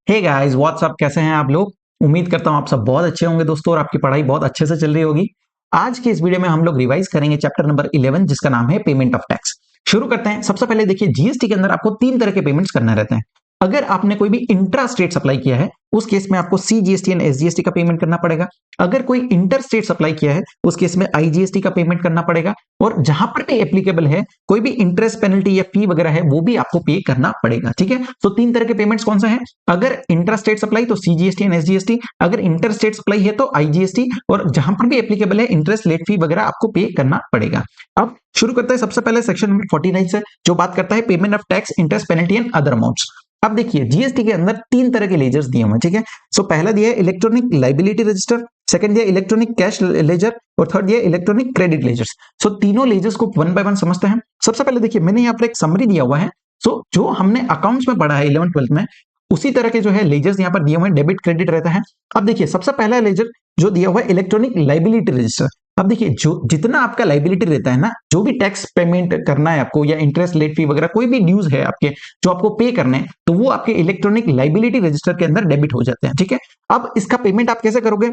Hey guys what's up, कैसे हैं आप लोग। उम्मीद करता हूं आप सब बहुत अच्छे होंगे दोस्तों और आपकी पढ़ाई बहुत अच्छे से चल रही होगी। आज के इस वीडियो में हम लोग रिवाइज करेंगे चैप्टर नंबर 11 जिसका नाम है पेमेंट ऑफ टैक्स। शुरू करते हैं। सबसे पहले देखिए, जीएसटी के अंदर आपको तीन तरह के पेमेंट्स करने रहते हैं। अगर आपने कोई भी इंट्रा स्टेट सप्लाई किया है उस केस में आपको सीजीएसटी एंड एसजीएसटी का पेमेंट करना पड़ेगा। अगर कोई इंटर स्टेट सप्लाई किया है उस केस में आईजीएसटी का पेमेंट करना पड़ेगा। और जहां पर भी एप्लीकेबल है कोई भी इंटरेस्ट पेनल्टी या फी वगैरह है वो भी आपको पे करना पड़ेगा। ठीक है, तो तीन तरह के पेमेंट्स कौन से हैं। अगर इंटर स्टेट सप्लाई तो सीजीएसटी एंड एसजीएसटी, अगर इंटर स्टेट सप्लाई है तो आईजीएसटी, और जहां पर भी एप्लीकेबल है इंटरेस्ट लेट फी वगैरह आपको पे करना पड़ेगा। अब शुरू करते हैं सबसे पहले सेक्शन नंबर 49 से, जो बात करता है payment of tax, interest penalty and other amounts. अब देखिए, जीएसटी के अंदर तीन तरह के लेजर्स दिए हुए हैं। ठीक है, सो पहला दिया है इलेक्ट्रॉनिक लाइबिलिटी रजिस्टर, सेकंड दिया इलेक्ट्रॉनिक कैश लेजर और थर्ड दिया इलेक्ट्रॉनिक क्रेडिट लेजर्स। सो तीनों लेजर्स को वन बाय वन समझते हैं। सबसे पहले देखिए, मैंने यहाँ पर एक समरी दिया हुआ है। सो जो हमने अकाउंट्स में पढ़ा है 11th-12th में, उसी तरह के जो है लेजर्स यहाँ पर दिए हुए हैं, डेबिट क्रेडिट रहता है। अब देखिए, सबसे पहला लेजर जो दिया हुआ है इलेक्ट्रॉनिक लाइबिलिटी रजिस्टर। अब देखिए, जो जितना आपका लाइबिलिटी रहता है ना, जो भी टैक्स पेमेंट करना है आपको या इंटरेस्ट लेट फी वगैरह कोई भी ड्यूज है आपके जो आपको पे करने हैं, तो वो आपके इलेक्ट्रॉनिक लाइबिलिटी रजिस्टर के अंदर डेबिट हो जाते हैं। ठीक है, अब इसका पेमेंट आप कैसे करोगे।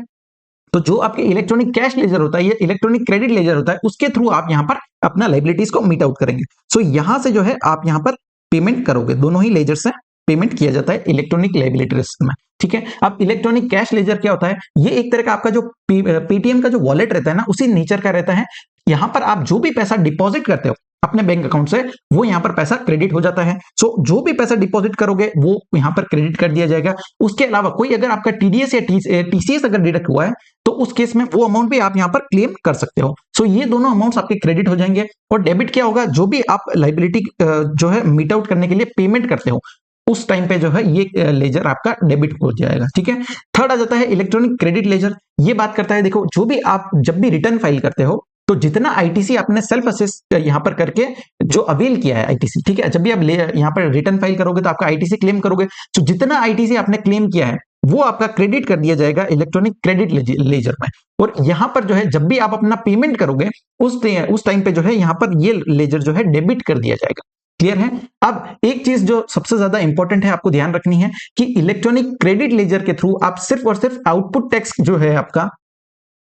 तो जो आपके इलेक्ट्रॉनिक कैश लेजर होता है या इलेक्ट्रॉनिक क्रेडिट लेजर होता है उसके थ्रू आप यहां पर अपना लाइबिलिटीज को मीट आउट करेंगे। सो यहां से जो है आप यहां पर पेमेंट करोगे, दोनों ही लेजर से पेमेंट किया जाता है इलेक्ट्रॉनिक लाइबिलिटी रजिस्टर में। ठीक है, अब इलेक्ट्रॉनिक कैश लेजर क्या होता है, ये एक तरह का आपका जो पेटीएम का जो वॉलेट रहता है ना, उसी नेचर का रहता है। यहां पर आप जो भी पैसा डिपॉजिट करते हो अपने बैंक अकाउंट से, वो यहां पर पैसा क्रेडिट हो जाता है। सो जो भी पैसा डिपॉजिट करोगे वो यहां पर क्रेडिट कर दिया जाएगा। उसके अलावा कोई अगर आपका टीडीएस या टीसीएस अगर डिडक्ट हुआ है तो उस केस में वो अमाउंट भी आप यहां पर क्लेम कर सकते हो। सो ये दोनों अमाउंट्स आपके क्रेडिट हो जाएंगे। और डेबिट क्या होगा, जो भी आप लाइबिलिटी जो है मीट आउट करने के लिए पेमेंट करते हो उस टाइम पे जो है ये लेजर आपका डेबिट हो जाएगा। ठीक है, थर्ड आ जाता है इलेक्ट्रॉनिक क्रेडिट लेजर। ये बात करता है, देखो जो भी आप जब भी रिटर्न फाइल करते हो तो जितना आईटीसी आपने सेल्फ असेस यहां पर करके जो अवेल किया है आईटीसी, ठीक है, जब भी आप यहां पर रिटर्न फाइल करोगे तो आपका आईटीसी क्लेम करोगे। तो जितना आईटीसी आपने क्लेम किया है वो आपका क्रेडिट कर दिया जाएगा इलेक्ट्रॉनिक क्रेडिट लेजर में। और यहां पर जो है जब भी आप अपना पेमेंट करोगे उस टाइम पे जो है यहां पर ये लेजर जो है डेबिट कर दिया जाएगा। क्लियर है। अब एक चीज जो सबसे ज्यादा इंपॉर्टेंट है आपको ध्यान रखनी है कि इलेक्ट्रॉनिक क्रेडिट लेजर के थ्रू आप सिर्फ और सिर्फ आउटपुट टैक्स जो है आपका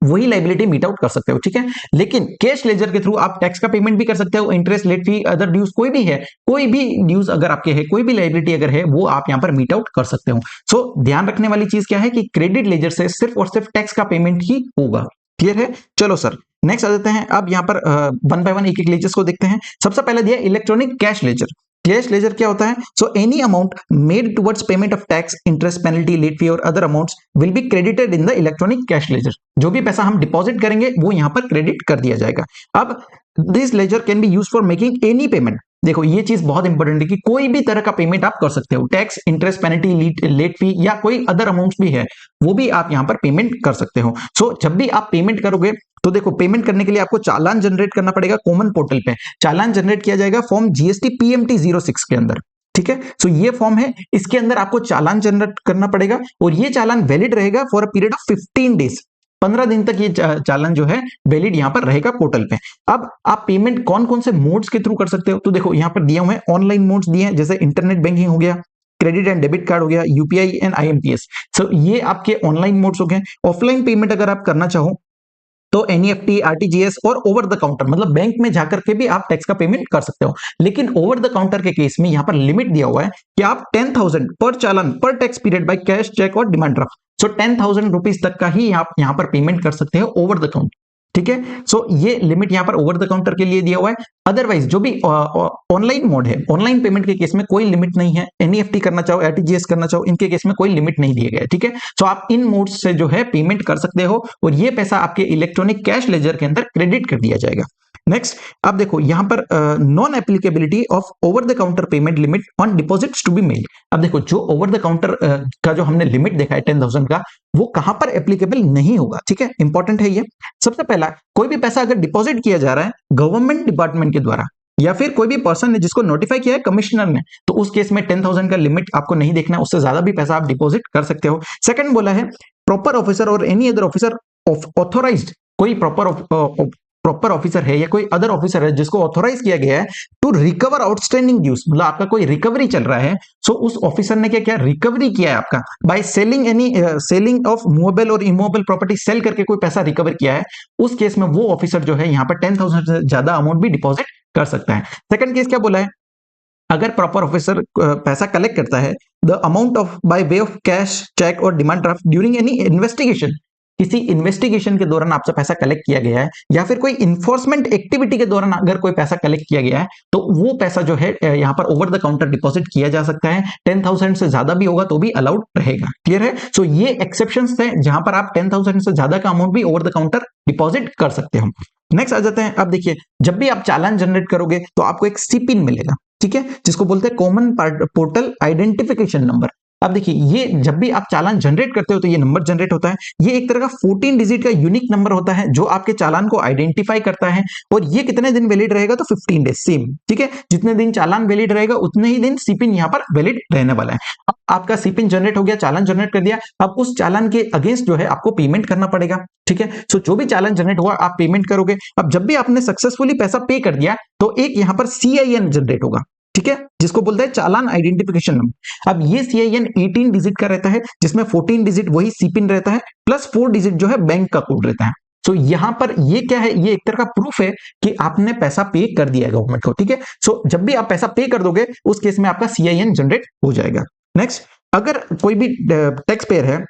वही लाइबिलिटी मीट आउट कर सकते हो। ठीक है, लेकिन कैश लेजर के थ्रू आप टैक्स का पेमेंट भी कर सकते हो, interest late fee other dues कोई भी है, कोई भी ड्यूज अगर आपके है, कोई भी लाइबिलिटी अगर है वो आप यहां पर मीट आउट कर सकते हो। सो ध्यान रखने वाली चीज क्या है कि क्रेडिट लेजर से सिर्फ और सिर्फ टैक्स का पेमेंट ही होगा। क्लियर है। चलो सर, नेक्स्ट आ जाते हैं। अब यहां पर वन बाय वन एक एक लेजर्स को देखते हैं। सबसे पहले दिया electronic cash ledger. Cash ledger क्या होता है, so any amount made towards payment of tax, interest penalty late fee or other amounts will be credited in the electronic cash ledger. जो भी पैसा हम डिपॉजिट करेंगे वो यहां पर क्रेडिट कर दिया जाएगा। अब this ledger can be used for making any payment. देखो ये चीज बहुत इंपॉर्टेंट है कि कोई भी तरह का पेमेंट आप कर सकते हो, tax, interest penalty late fee या कोई अदर अमाउंट्स भी है वो भी आप यहां पर पेमेंट कर सकते हो। सो जब भी आप पेमेंट करोगे तो देखो, पेमेंट करने के लिए आपको चालान जनरेट करना पड़ेगा कॉमन पोर्टल पे। चालान जनरेट किया जाएगा फॉर्म जीएसटी पीएमटी 06 के अंदर। ठीक है, सो ये फॉर्म है, इसके अंदर आपको चालान जनरेट करना पड़ेगा और ये चालान वैलिड रहेगा for a period of 15 days. 15 दिन तक ये चालान जो है वैलिड यहां पर रहेगा पोर्टल पे। अब आप पेमेंट कौन कौन से मोड्स के थ्रू कर सकते हो, तो देखो यहां पर दिए हुए हैं ऑनलाइन मोड्स दिए हैं, जैसे इंटरनेट बैंकिंग हो गया, क्रेडिट एंड डेबिट कार्ड हो गया, यूपीआई एंड आईएमपीएस। सो ये आपके ऑनलाइन मोड्स हो गए। ऑफलाइन पेमेंट अगर आप करना चाहो तो एनईएफटी, आरटीजीएस और ओवर द काउंटर, मतलब बैंक में जाकर के भी आप टैक्स का पेमेंट कर सकते हो। लेकिन ओवर द काउंटर के केस में यहां पर लिमिट दिया हुआ है कि आप 10,000 पर चालान पर tax period by cash, cheque और डिमांड ड्राफ्ट। सो 10,000 रुपीज तक का ही आप यहां पर पेमेंट कर सकते हो ओवर द काउंटर। ठीक है, सो ये लिमिट यहां पर ओवर द काउंटर के लिए दिया हुआ है। अदरवाइज जो भी ऑनलाइन मोड है, ऑनलाइन पेमेंट के केस में कोई लिमिट नहीं है। एनईएफटी करना चाहो, आरटीजीएस करना चाहो, इनके केस में कोई लिमिट नहीं दिए गए। ठीक है, सो आप इन मोड्स से जो है पेमेंट कर सकते हो और ये पैसा आपके इलेक्ट्रॉनिक कैश लेजर के अंदर क्रेडिट कर दिया जाएगा। नेक्स्ट, अब देखो यहां पर non applicability of over the counter payment limit on deposits to be made. अब देखो जो ओवर द काउंटर का जो हमने लिमिट देखा है 10,000 का, वो कहां पर एप्लीकेबल नहीं होगा। ठीक है, इंपॉर्टेंट है ये। सबसे पहला, कोई भी पैसा अगर डिपॉजिट किया जा रहा है गवर्नमेंट डिपार्टमेंट के द्वारा या फिर कोई भी पर्सन ने जिसको नोटिफाई किया है कमिश्नर ने, तो उस केस में 10,000 का लिमिट आपको नहीं देखना, उससे ज्यादा भी पैसा आप डिपॉजिट कर सकते हो। सेकंड बोला है प्रॉपर ऑफिसर और एनी अदर ऑफिसर ऑथोराइज्ड, कोई प्रॉपर प्रॉपर ऑफिसर है या कोई अदर ऑफिसर है जिसको ऑथोराइज किया गया है टू रिकवर आउटस्टैंडिंग ड्यूज, मतलब आपका कोई रिकवरी चल रहा है, सो उस ऑफिसर ने क्या किया, रिकवरी किया है आपका by selling any selling of movable और इमूवेबल प्रॉपर्टी, सेल करके कोई पैसा रिकवर किया है, उस केस में वो ऑफिसर जो है यहाँ पर 10,000 से ज्यादा अमाउंट भी डिपॉजिट कर सकता है। सेकंड केस क्या बोला है, अगर प्रॉपर ऑफिसर पैसा कलेक्ट करता है the amount of by way of cash, cheque और demand draft during any investigation, किसी इन्वेस्टिगेशन के दौरान आपसे पैसा कलेक्ट किया गया है या फिर कोई इन्फोर्समेंट एक्टिविटी के दौरान अगर कोई पैसा कलेक्ट किया गया है, तो वो पैसा जो है यहाँ पर ओवर द काउंटर डिपॉजिट किया जा सकता है। 10,000 से ज्यादा भी होगा तो भी अलाउड रहेगा। क्लियर है? सो ये एक्सेप्शंस थे जहां पर आप 10,000 से ज्यादा का अमाउंट भी ओवर द काउंटर डिपॉजिट कर सकते हो। नेक्स्ट आ जाते हैं, अब देखिए जब भी आप चालान जनरेट करोगे तो आपको एक सीपिन मिलेगा, ठीक है, जिसको बोलते हैं कॉमन पोर्टल आइडेंटिफिकेशन नंबर। अब देखिए ये जब भी आप चालान जनरेट करते हो तो ये नंबर जनरेट होता है, ये एक तरह का 14 डिजिट का यूनिक नंबर होता है जो आपके चालान को आइडेंटिफाई करता है, और ये कितने दिन वैलिड रहेगा, तो 15 डेज सेम, ठीक है, जितने दिन चालान वैलिड रहेगा उतने ही दिन सीपिन यहाँ पर वैलिड रहने वाला है। अब आपका सीपिन जनरेट हो गया, चालान जनरेट कर दिया, अब उस चालान के अगेंस्ट जो है आपको पेमेंट करना पड़ेगा, ठीक है। सो जो भी चालान जनरेट हुआ आप पेमेंट करोगे। अब जब भी आपने सक्सेसफुली पैसा पे कर दिया तो एक यहाँ पर CIN जनरेट होगा, ठीक है, जिसको बोलते हैं चालान आइडेंटिफिकेशन नंबर। अब ये CIN 18 डिजिट का रहता है, जिसमें 14 डिजिट वही सीपिन रहता है प्लस 4 डिजिट जो है बैंक का कोड रहता है। सो यहां पर ये क्या है, ये एक तरह का प्रूफ है कि आपने पैसा पे कर दिया है गवर्नमेंट को, ठीक है। सो जब भी आप पैसा पे कर दोगे उस केस में आपका CIN जनरेट हो जाएगा। नेक्स्ट, अगर कोई भी टैक्स पेयर है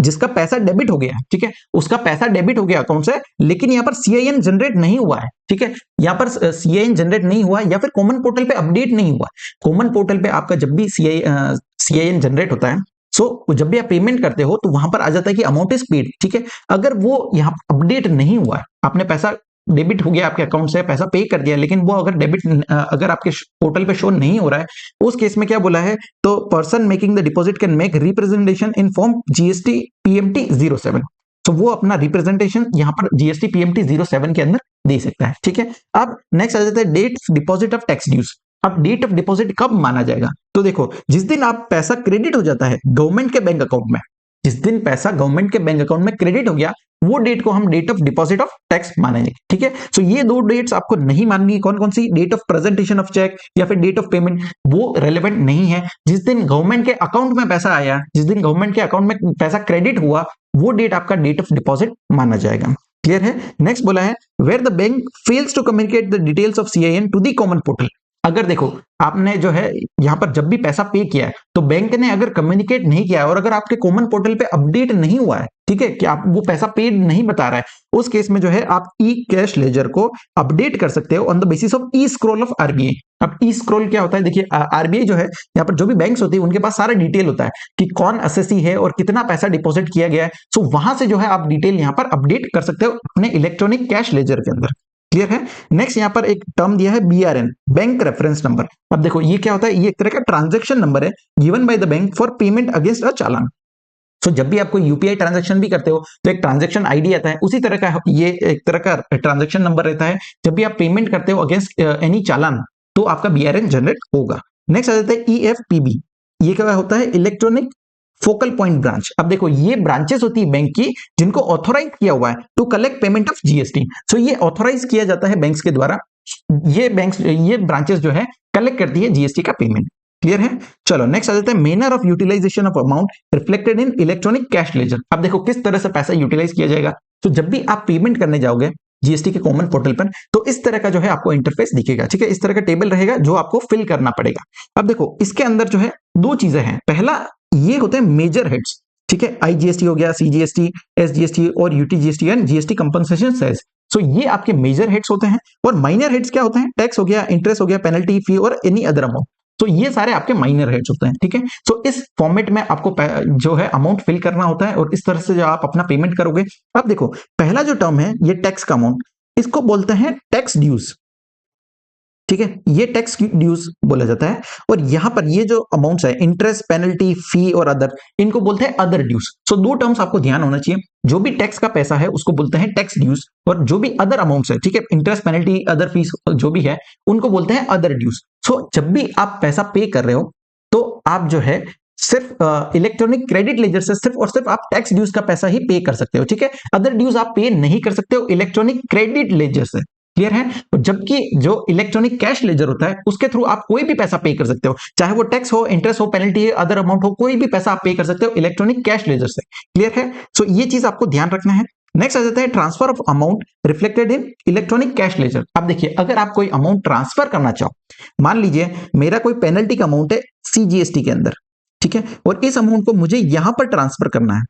जिसका पैसा डेबिट हो गया, ठीक है, उसका पैसा डेबिट हो गया अकाउंट से, लेकिन यहाँ पर CIN जनरेट नहीं हुआ है, ठीक है, यहाँ पर CIN जनरेट नहीं हुआ या फिर कॉमन पोर्टल पे अपडेट नहीं हुआ। कॉमन पोर्टल पे आपका जब भी CIN जनरेट होता है, सो जब भी आप पेमेंट करते हो तो वहां पर आ जाता है कि अमाउंट इज पेड, ठीक है। अगर वो यहाँ अपडेट नहीं हुआ है, आपने पैसा डेबिट हो गया आपके अकाउंट से, पैसा पे कर दिया, लेकिन वो अगर डेबिट अगर आपके पोर्टल पे शो नहीं हो रहा है, उस केस में क्या बोला है, तो person making the deposit can make representation in form GST PMT 07। तो वो अपना रिप्रेजेंटेशन यहाँ पर GST PMT 07 के अंदर दे सकता है, ठीक है। अब नेक्स्ट आ जाता है date deposit of tax dues. अब डेट ऑफ डिपॉजिट कब माना जाएगा, तो देखो जिस दिन आप पैसा क्रेडिट हो जाता है गवर्नमेंट के बैंक अकाउंट में, जिस दिन पैसा गवर्नमेंट के बैंक अकाउंट में क्रेडिट हो गया, वो डेट को हम date of deposit of tax मानेंगे, ठीक है। सो ये दो डेट्स आपको नहीं माननी, कौन कौन सी, date of presentation of cheque या फिर डेट ऑफ पेमेंट, वो रेलेवेंट नहीं है। जिस दिन गवर्नमेंट के अकाउंट में पैसा आया, जिस दिन गवर्नमेंट के अकाउंट में पैसा क्रेडिट हुआ, वो डेट आपका डेट ऑफ डिपॉजिट माना जाएगा। क्लियर है? नेक्स्ट बोला है where the bank fails to communicate the details of CIN to the common portal. अगर देखो आपने जो है यहाँ पर जब भी पैसा पे किया है तो बैंक ने अगर कम्युनिकेट नहीं किया है और अगर आपके कॉमन पोर्टल पे अपडेट नहीं हुआ है, ठीक है, कि आप वो पैसा पेड नहीं बता रहा है, उस केस में जो है आप ई कैश लेजर को अपडेट कर सकते हो on the basis of E scroll of RBI। अब ई स्क्रॉल क्या होता है, देखिए RBI जो है यहाँ पर जो भी बैंक्स होती है उनके पास सारा डिटेल होता है कि कौन असेसी है और कितना पैसा डिपॉजिट किया गया है। सो वहां से जो है आप डिटेल यहाँ पर अपडेट कर सकते हो अपने इलेक्ट्रॉनिक कैश लेजर के अंदर। क्लियर है? नेक्स्ट यहाँ पर एक टर्म दिया है BRN, बैंक रेफरेंस नंबर। अब देखो ये क्या होता है, ये एक तरह का ट्रांजैक्शन नंबर है given by the bank for payment against a challan. So जब भी आप कोई UPI ट्रांजैक्शन भी करते हो तो एक ट्रांजैक्शन ID आता है, उसी तरह का ये एक तरह का ट्रांजैक्शन नंबर रहता है। जब भी आप पेमेंट करते हो अगेंस्ट एनी चालान तो आपका BRN जनरेट होगा। नेक्स्ट आ जाता है EFPB, ये क्या होता है, इलेक्ट्रॉनिक फोकल पॉइंट ब्रांच। अब देखो ये ब्रांचेस होती है बैंक की जिनको ऑथोराइज किया हुआ है to collect payment of GST। So ये ऑथोराइज किया जाता है बैंक्स के द्वारा, ये बैंक्स ये ब्रांचेस जो है कलेक्ट करती है GST का पेमेंट। क्लियर है? चलो नेक्स्ट आ जाता है manner of utilisation of amount reflected in electronic cash ledger. अब देखो किस तरह से पैसा यूटिलाइज किया जाएगा। तो जब भी आप पेमेंट करने जाओगे GST के कॉमन पोर्टल पर तो इस तरह का जो है आपको इंटरफेस दिखेगा, ठीक है, इस तरह का टेबल रहेगा जो आपको फिल करना पड़ेगा। अब देखो इसके अंदर जो है दो चीजें हैं, पहला ये होते हैं मेजर हेड्स, ठीक है, IGST हो गया, CGST, SGST और UTGST and GST compensation cess. So ये आपके मेजर हेड्स होते हैं। और माइनर हेड्स क्या होते हैं, टैक्स हो गया, इंटरेस्ट हो गया, पेनल्टी, फी और एनी अदर अमाउंट। तो ये सारे आपके माइनर हेड्स होते हैं, ठीक है। सो इस फॉर्मेट में आपको जो है अमाउंट फिल करना होता है और इस तरह से जो आप अपना पेमेंट करोगे। अब देखो पहला जो टर्म है ये टैक्स का अमाउंट, इसको बोलते हैं टैक्स ड्यूज, ठीक है, ये टैक्स ड्यूज बोला जाता है। और यहां पर ये जो अमाउंट्स है interest, penalty, fee or other, इनको बोलते हैं अदर ड्यूज। सो दो टर्म्स आपको ध्यान होना चाहिए, जो भी टैक्स का पैसा है उसको बोलते हैं टैक्स ड्यूज, और जो भी अदर अमाउंट्स है, ठीक है, इंटरेस्ट, पेनल्टी, अदर फीस जो भी है उनको बोलते हैं अदर ड्यूज। सो जब भी आप पैसा पे कर रहे हो तो आप जो है सिर्फ इलेक्ट्रॉनिक क्रेडिट लेजर से सिर्फ और सिर्फ आप टैक्स ड्यूज का पैसा ही पे कर सकते हो, ठीक है। अदर ड्यूज आप पे नहीं कर सकते हो इलेक्ट्रॉनिक क्रेडिट लेजर से, क्लियर है। तो जबकि जो इलेक्ट्रॉनिक कैश लेजर होता है उसके थ्रू आप कोई भी पैसा पे कर सकते हो, चाहे वो टैक्स हो, इंटरेस्ट हो, पेनल्टी हो, अदर अमाउंट हो, कोई भी पैसा आप पे कर सकते हो इलेक्ट्रॉनिक कैश लेजर से, क्लियर है। सो ये चीज आपको ध्यान रखना है। नेक्स्ट आ जाता है transfer of amount reflected in electronic cash ledger. अब देखिए, अगर आप कोई अमाउंट ट्रांसफर करना चाहो, मान लीजिए मेरा कोई पेनल्टी का अमाउंट है सीजीएसटी के अंदर, ठीक है, और इस अमाउंट को मुझे यहां पर ट्रांसफर करना है,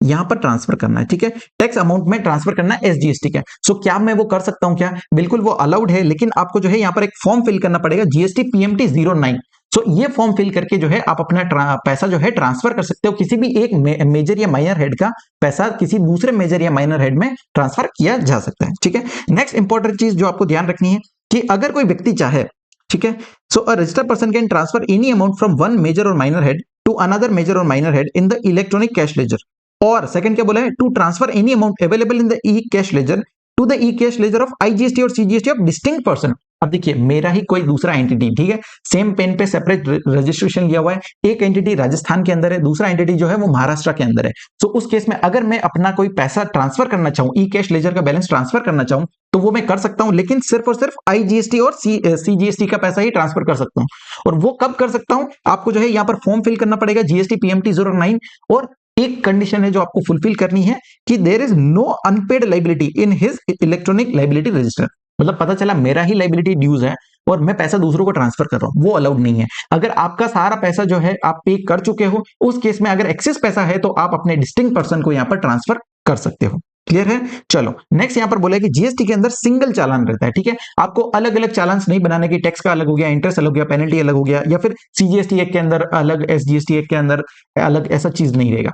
यहां पर ट्रांसफर करना है, ठीक है, टैक्स अमाउंट में ट्रांसफर करना है एसजीएसटी का। सो क्या मैं वो कर सकता हूं क्या? बिल्कुल वो अलाउड है, लेकिन आपको जो है यहां पर एक फॉर्म फिल करना पड़ेगा, जीएसटी पीएमटी 09। सो ये फॉर्म फिल करके जो है आप अपना पैसा जो है ट्रांसफर कर सकते हो, किसी भी एक मेजर या माइनर हेड का पैसा किसी दूसरे मेजर या माइनर हेड में ट्रांसफर किया जा सकता है, ठीक है। नेक्स्ट इंपॉर्टेंट चीज जो आपको ध्यान रखनी है कि अगर कोई व्यक्ति चाहे, ठीक है, so a registered person can transfer any amount from one major or minor head to another major or minor head in the electronic cash ledger, और सेकंड क्या बोला है, to transfer any amount available in the E cash ledger to the E cash ledger of IGST or CGST of distinct person. अब देखिए, मेरा ही कोई दूसरा एंटिटी, ठीक है, सेम पेन पे सेपरेट रजिस्ट्रेशन लिया हुआ है, एक एंटिटी राजस्थान के अंदर है, दूसरा एंटिटी जो है वो महाराष्ट्र के अंदर है। सो उस केस में अगर मैं अपना कोई पैसा ट्रांसफर करना चाहूं, ई कैश लेजर का बैलेंस ट्रांसफर करना चाहूं, तो वो मैं कर सकता हूं, लेकिन सिर्फ और सिर्फ आईजीएसटी और सीजीएसटी का पैसा ही ट्रांसफर कर सकता हूं। और वो कब कर सकता हूं? आपको जो है यहां पर फॉर्म फिल करना पड़ेगा, जीएसटी पीएमटी 09, और एक कंडीशन है जो आपको फुलफिल करनी है कि there is no unpaid liability in his electronic liability register. मतलब पता चला मेरा ही लाइबिलिटी ड्यूज है और मैं पैसा दूसरों को ट्रांसफर कर रहा हूं, वो अलाउड नहीं है। अगर आपका सारा पैसा जो है आप पे कर चुके हो, उस केस में अगर एक्सेस पैसा है तो आप अपने डिस्टिंक्ट पर्सन को यहां पर ट्रांसफर कर सकते हो, क्लियर है। चलो नेक्स्ट यहां पर बोला है कि जीएसटी के अंदर सिंगल चालान रहता है, ठीक है, आपको अलग अलग चालान नहीं बनाने की, टैक्स का अलग हो गया, इंटरेस्ट अलग हो गया, पेनल्टी अलग हो गया, या फिर सीजीएसटी एक के अंदर अलग, एसजीएसटी एक के अंदर अलग, ऐसा चीज नहीं रहेगा,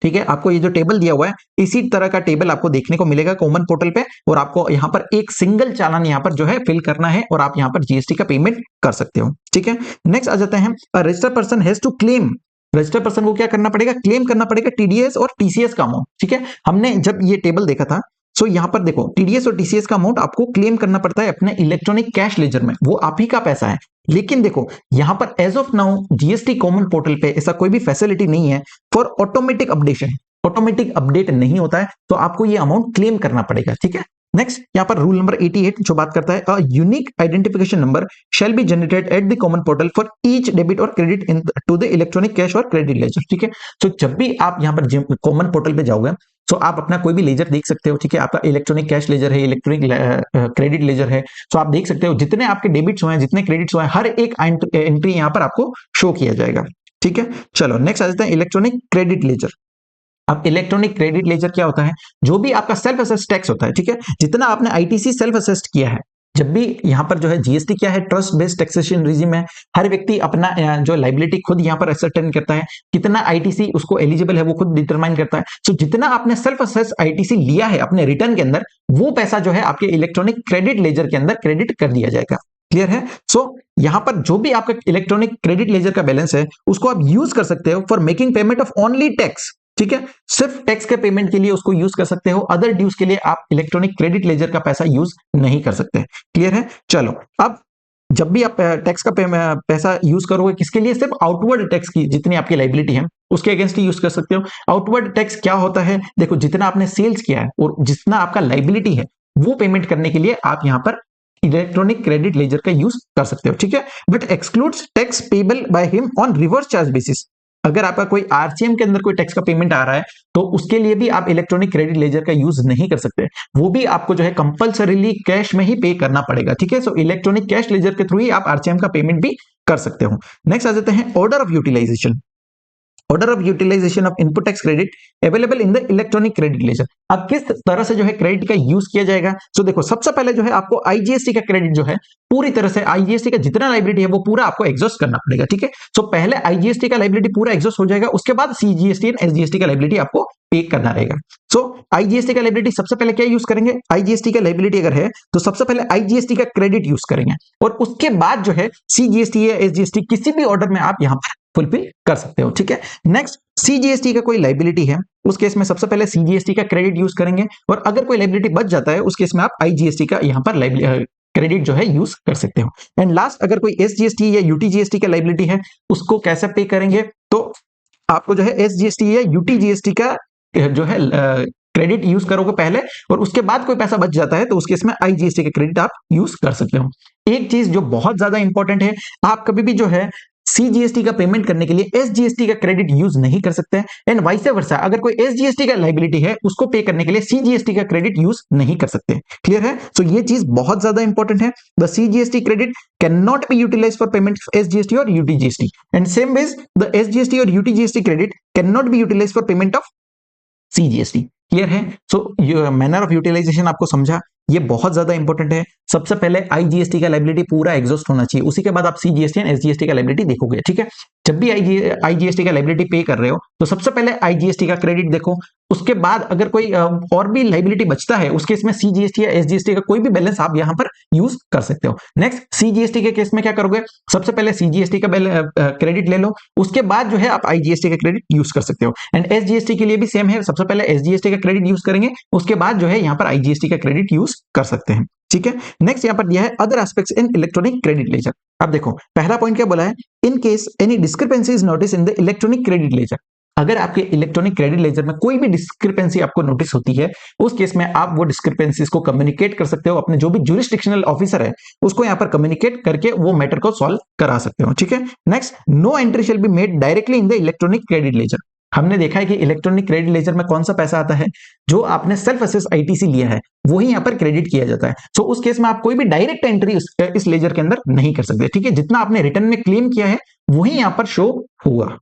ठीक है। आपको ये जो टेबल दिया हुआ है इसी तरह का टेबल आपको देखने को मिलेगा कॉमन पोर्टल पे, और आपको यहाँ पर एक सिंगल चालान यहाँ पर जो है फिल करना है और आप यहाँ पर जीएसटी का पेमेंट कर सकते हो, ठीक है। नेक्स्ट आ जाते हैं, registered person has to claim, registered person को क्या करना पड़ेगा? क्लेम करना पड़ेगा टीडीएस और टीसीएस का अमाउंट, ठीक है। हमने जब ये टेबल देखा था, सो यहां पर देखो टीडीएस और टीसीएस का अमाउंट आपको क्लेम करना पड़ता है अपने इलेक्ट्रॉनिक कैश लेजर में, वो आप ही का पैसा है। लेकिन देखो यहां पर as of now GST common portal पे ऐसा कोई भी फैसिलिटी नहीं है for automatic updation, automatic update नहीं होता है, तो आपको ये अमाउंट क्लेम करना पड़ेगा, ठीक है। नेक्स्ट यहां पर रूल नंबर 88 जो बात करता है, a unique identification number shall be generated at the common portal for each debit or credit into the electronic cash or credit ledger, ठीक है। तो जब भी आप यहां पर कॉमन पोर्टल पे जाओगे तो आप अपना कोई भी लेजर देख सकते हो, ठीक है, आपका इलेक्ट्रॉनिक कैश लेजर है, इलेक्ट्रॉनिक क्रेडिट लेजर है, तो आप देख सकते हो जितने आपके डेबिट्स हुए हैं, जितने क्रेडिट्स हुए हैं, हर एक एंट्री यहां पर आपको शो किया जाएगा, ठीक है। चलो नेक्स्ट आ जाता है इलेक्ट्रॉनिक क्रेडिट लेजर। अब इलेक्ट्रॉनिक क्रेडिट लेजर क्या होता है? जो भी आपका सेल्फ असेस्ड टैक्स होता है, ठीक है, जितना आपने आईटीसी सेल्फ असेस्ड किया है, जब भी यहां पर जो है जीएसटी क्या है, ट्रस्ट बेस्ड टैक्सेशन रिजिम है, हर व्यक्ति अपना जो लाइबिलिटी खुद यहां पर असर्टेन करता है, कितना आईटीसी उसको एलिजिबल है वो खुद डिटरमाइन करता है। सो जितना आपने सेल्फ असेस्ड आईटीसी लिया है अपने रिटर्न के अंदर, वो पैसा जो है आपके इलेक्ट्रॉनिक क्रेडिट लेजर के अंदर क्रेडिट कर दिया जाएगा, क्लियर है। सो यहां पर जो भी आपका इलेक्ट्रॉनिक क्रेडिट लेजर का बैलेंस है उसको आप यूज कर सकते हो for making payment of only tax, ठीक है, सिर्फ टैक्स के पेमेंट के लिए उसको यूज कर सकते हो, अदर ड्यूज के लिए आप इलेक्ट्रॉनिक क्रेडिट लेजर का पैसा यूज नहीं कर सकते, क्लियर है। चलो अब जब भी आप टैक्स का पैसा यूज करोगे, किसके लिए? सिर्फ आउटवर्ड टैक्स की जितनी आपकी लाइबिलिटी है उसके अगेंस्ट ही यूज कर सकते हो। आउटवर्ड टैक्स क्या होता है? देखो जितना आपने सेल्स किया है और जितना आपका लाइबिलिटी है वो पेमेंट करने के लिए आप यहां पर इलेक्ट्रॉनिक क्रेडिट लेजर का यूज कर सकते हो, ठीक है, but excludes tax payable by him on reverse charge basis. अगर आपका कोई आरसीएम के अंदर कोई टैक्स का पेमेंट आ रहा है तो उसके लिए भी आप इलेक्ट्रॉनिक क्रेडिट लेजर का यूज नहीं कर सकते, वो भी आपको जो है कंपलसरीली कैश में ही पे करना पड़ेगा, ठीक है। सो इलेक्ट्रॉनिक कैश लेजर के थ्रू ही आप आरसीएम का पेमेंट भी कर सकते हो। नेक्स्ट आ जाते हैं order of utilisation. Order of utilisation of input tax credit available in the electronic credit ledger. अब किस तरह से जो है क्रेडिट का यूज किया जाएगा? सो देखो सबसे पहले जो है आपको आईजीएसटी का क्रेडिट जो है पूरी तरह से आईजीएसटी का जितना लाइबिलिटी है वो पूरा आपको एग्जॉस्ट करना पड़ेगा, ठीक है। सो पहले आईजीएसटी का लाइबिलिटी पूरा एग्जॉस्ट हो जाएगा, उसके बाद सीजीएसटी एंड एसजीएसटी का लाइबिलिटी आपको पे करना रहेगा। सो आईजीएसटी का लाइबिलिटी सबसे पहले क्या यूज करेंगे? आईजीएसटी का लाइबिलिटी अगर है तो सबसे पहले आईजीएसटी का क्रेडिट यूज करेंगे और उसके बाद जो है सीजीएसटी या एसजीएसटी किसी भी ऑर्डर में आप यहां पर फुलफिल कर सकते हो, ठीक है। नेक्स्ट सीजीएसटी का कोई लाइबिलिटी है उस केस में सबसे पहले सीजीएसटी का क्रेडिट यूज करेंगे और अगर कोई लाइबिलिटी बच जाता है उस केस में आप आईजीएसटी का यहां पर क्रेडिट जो है यूज कर सकते हो। एंड लास्ट अगर कोई एसजीएसटी या यूटीजीएसटी का लाइबिलिटी है उसको कैसे पे करेंगे? तो आपको जो है एसजीएसटी या यूटीजीएसटी का जो है क्रेडिट यूज करोगे पहले, और उसके बाद कोई पैसा बच जाता है तो उस केस में आईजीएसटी का क्रेडिट आप यूज कर सकते हो। एक चीज जो बहुत ज्यादा इंपॉर्टेंट है, आप कभी भी जो है सीजीएसटी का पेमेंट करने के लिए एसजीएसटी का क्रेडिट यूज नहीं कर सकते, एंड वाइस वर्सा, अगर कोई एसजीएसटी का लाइबिलिटी है उसको पे करने के लिए सीजीएसटी का क्रेडिट यूज नहीं कर सकते। क्लियर है? सो ये चीज बहुत ज्यादा इंपॉर्टेंट है। The CGST credit cannot be utilise for payment of SGST or UTGST, and same ways the SGST or UTGST credit cannot be utilise for payment of CGST. Clear है? So manner of utilisation आपको समझा, ये बहुत ज्यादा important है। सबसे पहले IGST का लाइबिलिटी पूरा एग्जॉस्ट होना चाहिए, उसी के बाद आप सीजीएसटी एंड एसजीएसटी का लाइबिलिटी देखोगे। ठीक है? जब भी आईजीएसटी का लाइबिलिटी पे कर रहे हो तो सबसे पहले आईजीएसटी का क्रेडिट देखो, उसके बाद अगर कोई और भी लाइबिलिटी बचता है उसके इसमें सीजीएसटी या एसजीएसटी का कोई भी बैलेंस आप यहां पर यूज कर सकते हो। नेक्स्ट सीजीएसटी के केस में क्या करोगे, सबसे पहले सीजीएसटी का क्रेडिट ले लो, उसके बाद जो है आप आईजीएसटी का क्रेडिट यूज कर सकते हो। एंड एसजीएसटी के लिए भी सेम है, सबसे पहले एसजीएसटी का क्रेडिट यूज करेंगे, उसके बाद जो है यहां पर आईजीएसटी का क्रेडिट यूज कर सकते हैं। ठीक है? नेक्स्ट यहां पर दिया है other aspects in electronic credit ledger. अब देखो पहला पॉइंट क्या बोला है, in case any discrepancy is notice in the electronic credit laser. अगर आपके इलेक्ट्रॉनिक क्रेडिट लेजर में कोई भी डिस्क्रिपेंसी आपको नोटिस होती है, उस केस में आप वो डिस्क्रिपेंसीज को कम्युनिकेट कर सकते हो, अपने जो भी ज्यूरिसडिक्शनल ऑफिसर है उसको यहां पर कम्युनिकेट करके वो मैटर को सॉल्व करा सकते हो। ठीक है? Next, no entry shall be made directly in the electronic credit ledger. हमने देखा है कि इलेक्ट्रॉनिक क्रेडिट लेजर में कौन सा पैसा आता है, जो आपने सेल्फ असेस आईटीसी लिया है वही यहां पर क्रेडिट किया जाता है। सो उस केस में आप कोई भी डायरेक्ट एंट्री इस लेजर के अंदर नहीं कर सकते। ठीक है? जितना आपने रिटर्न में क्लेम किया है वही यहां पर शो हुआ।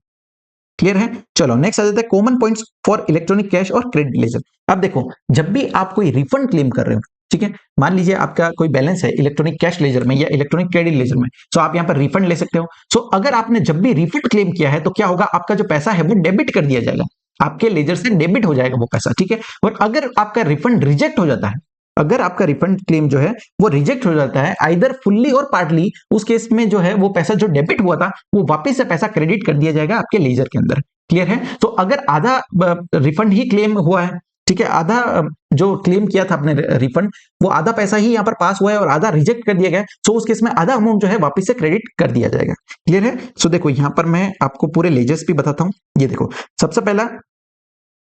क्लियर है? चलो नेक्स्ट आ जाता है common points for electronic cash or credit ledger. अब देखो जब भी आप कोई रिफंड क्लेम कर रहे हो, ठीक है, मान लीजिए आपका कोई बैलेंस है इलेक्ट्रॉनिक कैश लेजर में या इलेक्ट्रॉनिक क्रेडिट लेजर में, सो आप यहां पर रिफंड ले सकते हो। सो अगर आपने जब भी रिफंड क्लेम किया है तो क्या होगा, आपका जो पैसा है वो डेबिट कर दिया जाएगा, आपके लेजर से डेबिट हो जाएगा वो पैसा। ठीक है? और अगर आपका रिफंड रिजेक्ट हो जाता है, अगर आपका रिफंड क्लेम जो है वो रिजेक्ट हो जाता है आइदर फुल्ली और पार्टली, उस केस में जो है वो पैसा जो डेबिट हुआ था वो वापस से पैसा क्रेडिट कर दिया जाएगा आपके लेजर के अंदर। क्लियर है? तो अगर आधा रिफंड ही क्लेम हुआ है, ठीक है, आधा जो क्लेम किया था आपने रिफंड, वो आधा पैसा ही यहाँ पर पास हुआ है और आधा रिजेक्ट कर दिया गया, सो उस केस में आधा अमाउंट जो है वापस से क्रेडिट कर दिया जाएगा। क्लियर है? सो देखो यहाँ पर मैं आपको पूरे लेजर्स भी बताता हूँ। ये देखो सबसे पहला